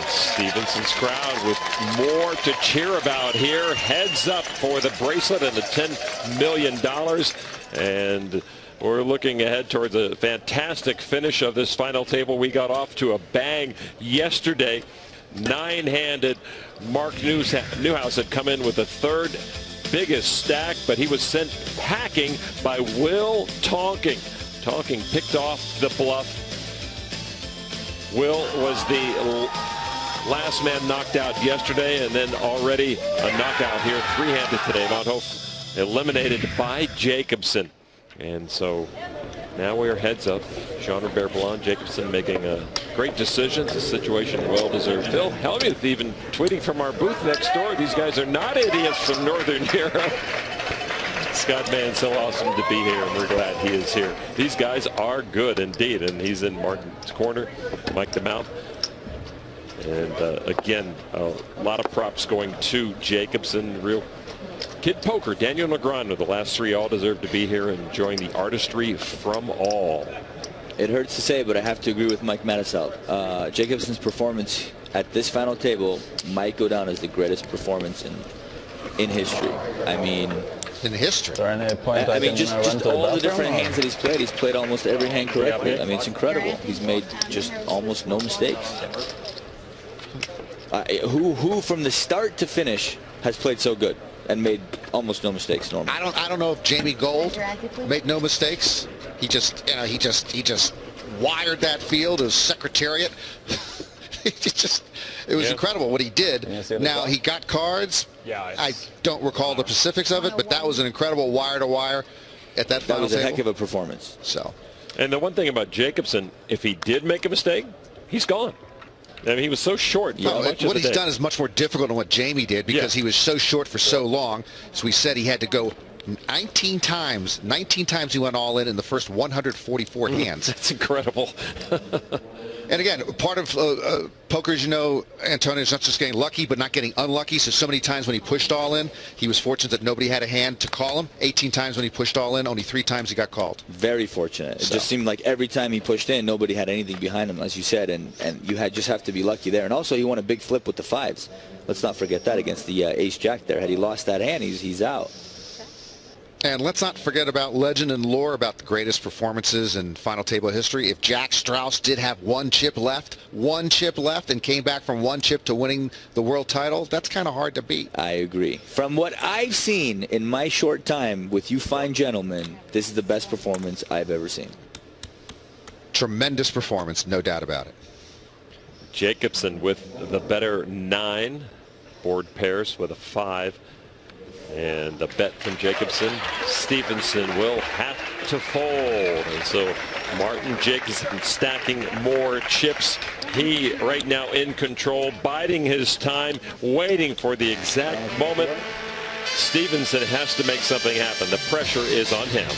Stevenson's crowd with more to cheer about here. Heads up for the bracelet and the $10 million. And we're looking ahead towards a fantastic finish of this final table. We got off to a bang yesterday. 9-handed Mark Newhouse had come in with the third biggest stack, but he was sent packing by Will Tonking. Tonking picked off the bluff. Will was the last man knocked out yesterday, and then already a knockout here, 3-handed today. Van Hoof eliminated by Jacobson. And so now we are heads up. Jean-Robert Blanc, Jacobson making a great decision. The situation well deserved. Phil Hellmuth even tweeting from our booth next door. These guys are not idiots from Northern Europe. Scott Mann, so awesome to be here, and we're glad he is here. These guys are good indeed, and he's in Martin's corner. Mike the Mouth. And again, a lot of props going to Jacobson. Real kid poker. Daniel Negreanu, the last 3 all deserve to be here, enjoying the artistry from all. It hurts to say, but I have to agree with Mike Mattisal. Jacobson's performance at this final table might go down as the greatest performance in history. I mean, in history. I mean, just all the different hands that he's played. He's played almost every hand correctly. I mean, it's incredible. He's made just almost no mistakes. Who from the start to finish has played so good and made almost no mistakes normally? I don't know if Jamie Gold made no mistakes. He just he just wired that field as secretariat. It was incredible what he did. Now he got cards. I don't recall the specifics of it, but that was an incredible wire to wire at that final table. That was a heck of a performance. So, and the one thing about Jacobson, if he did make a mistake, he's gone. I mean, he was so short. What he's done is much more difficult than what Jamie did because he was so short for so long. So we said he had to go 19 times. 19 times he went all in the first 144 hands. That's incredible. And again, part of poker, as you know, Antonio, is not just getting lucky, but not getting unlucky. So many times when he pushed all in, he was fortunate that nobody had a hand to call him. 18 times when he pushed all in, only 3 times he got called. Very fortunate. It just seemed like every time he pushed in, nobody had anything behind him, as you said, and you just have to be lucky there. And also, he won a big flip with the 5s. Let's not forget that against the ace-jack there. Had he lost that hand, he's out. And let's not forget about legend and lore about the greatest performances in final table history. If Jack Strauss did have one chip left, and came back from 1 chip to winning the world title, that's kind of hard to beat. I agree. From what I've seen in my short time with you fine gentlemen, this is the best performance I've ever seen. Tremendous performance, no doubt about it. Jacobson with the better 9. Board pairs with a 5. And the bet from Jacobson, Stevenson will have to fold. And so Martin Jacobson stacking more chips. He right now in control, biding his time, waiting for the exact moment. Stevenson has to make something happen. The pressure is on him.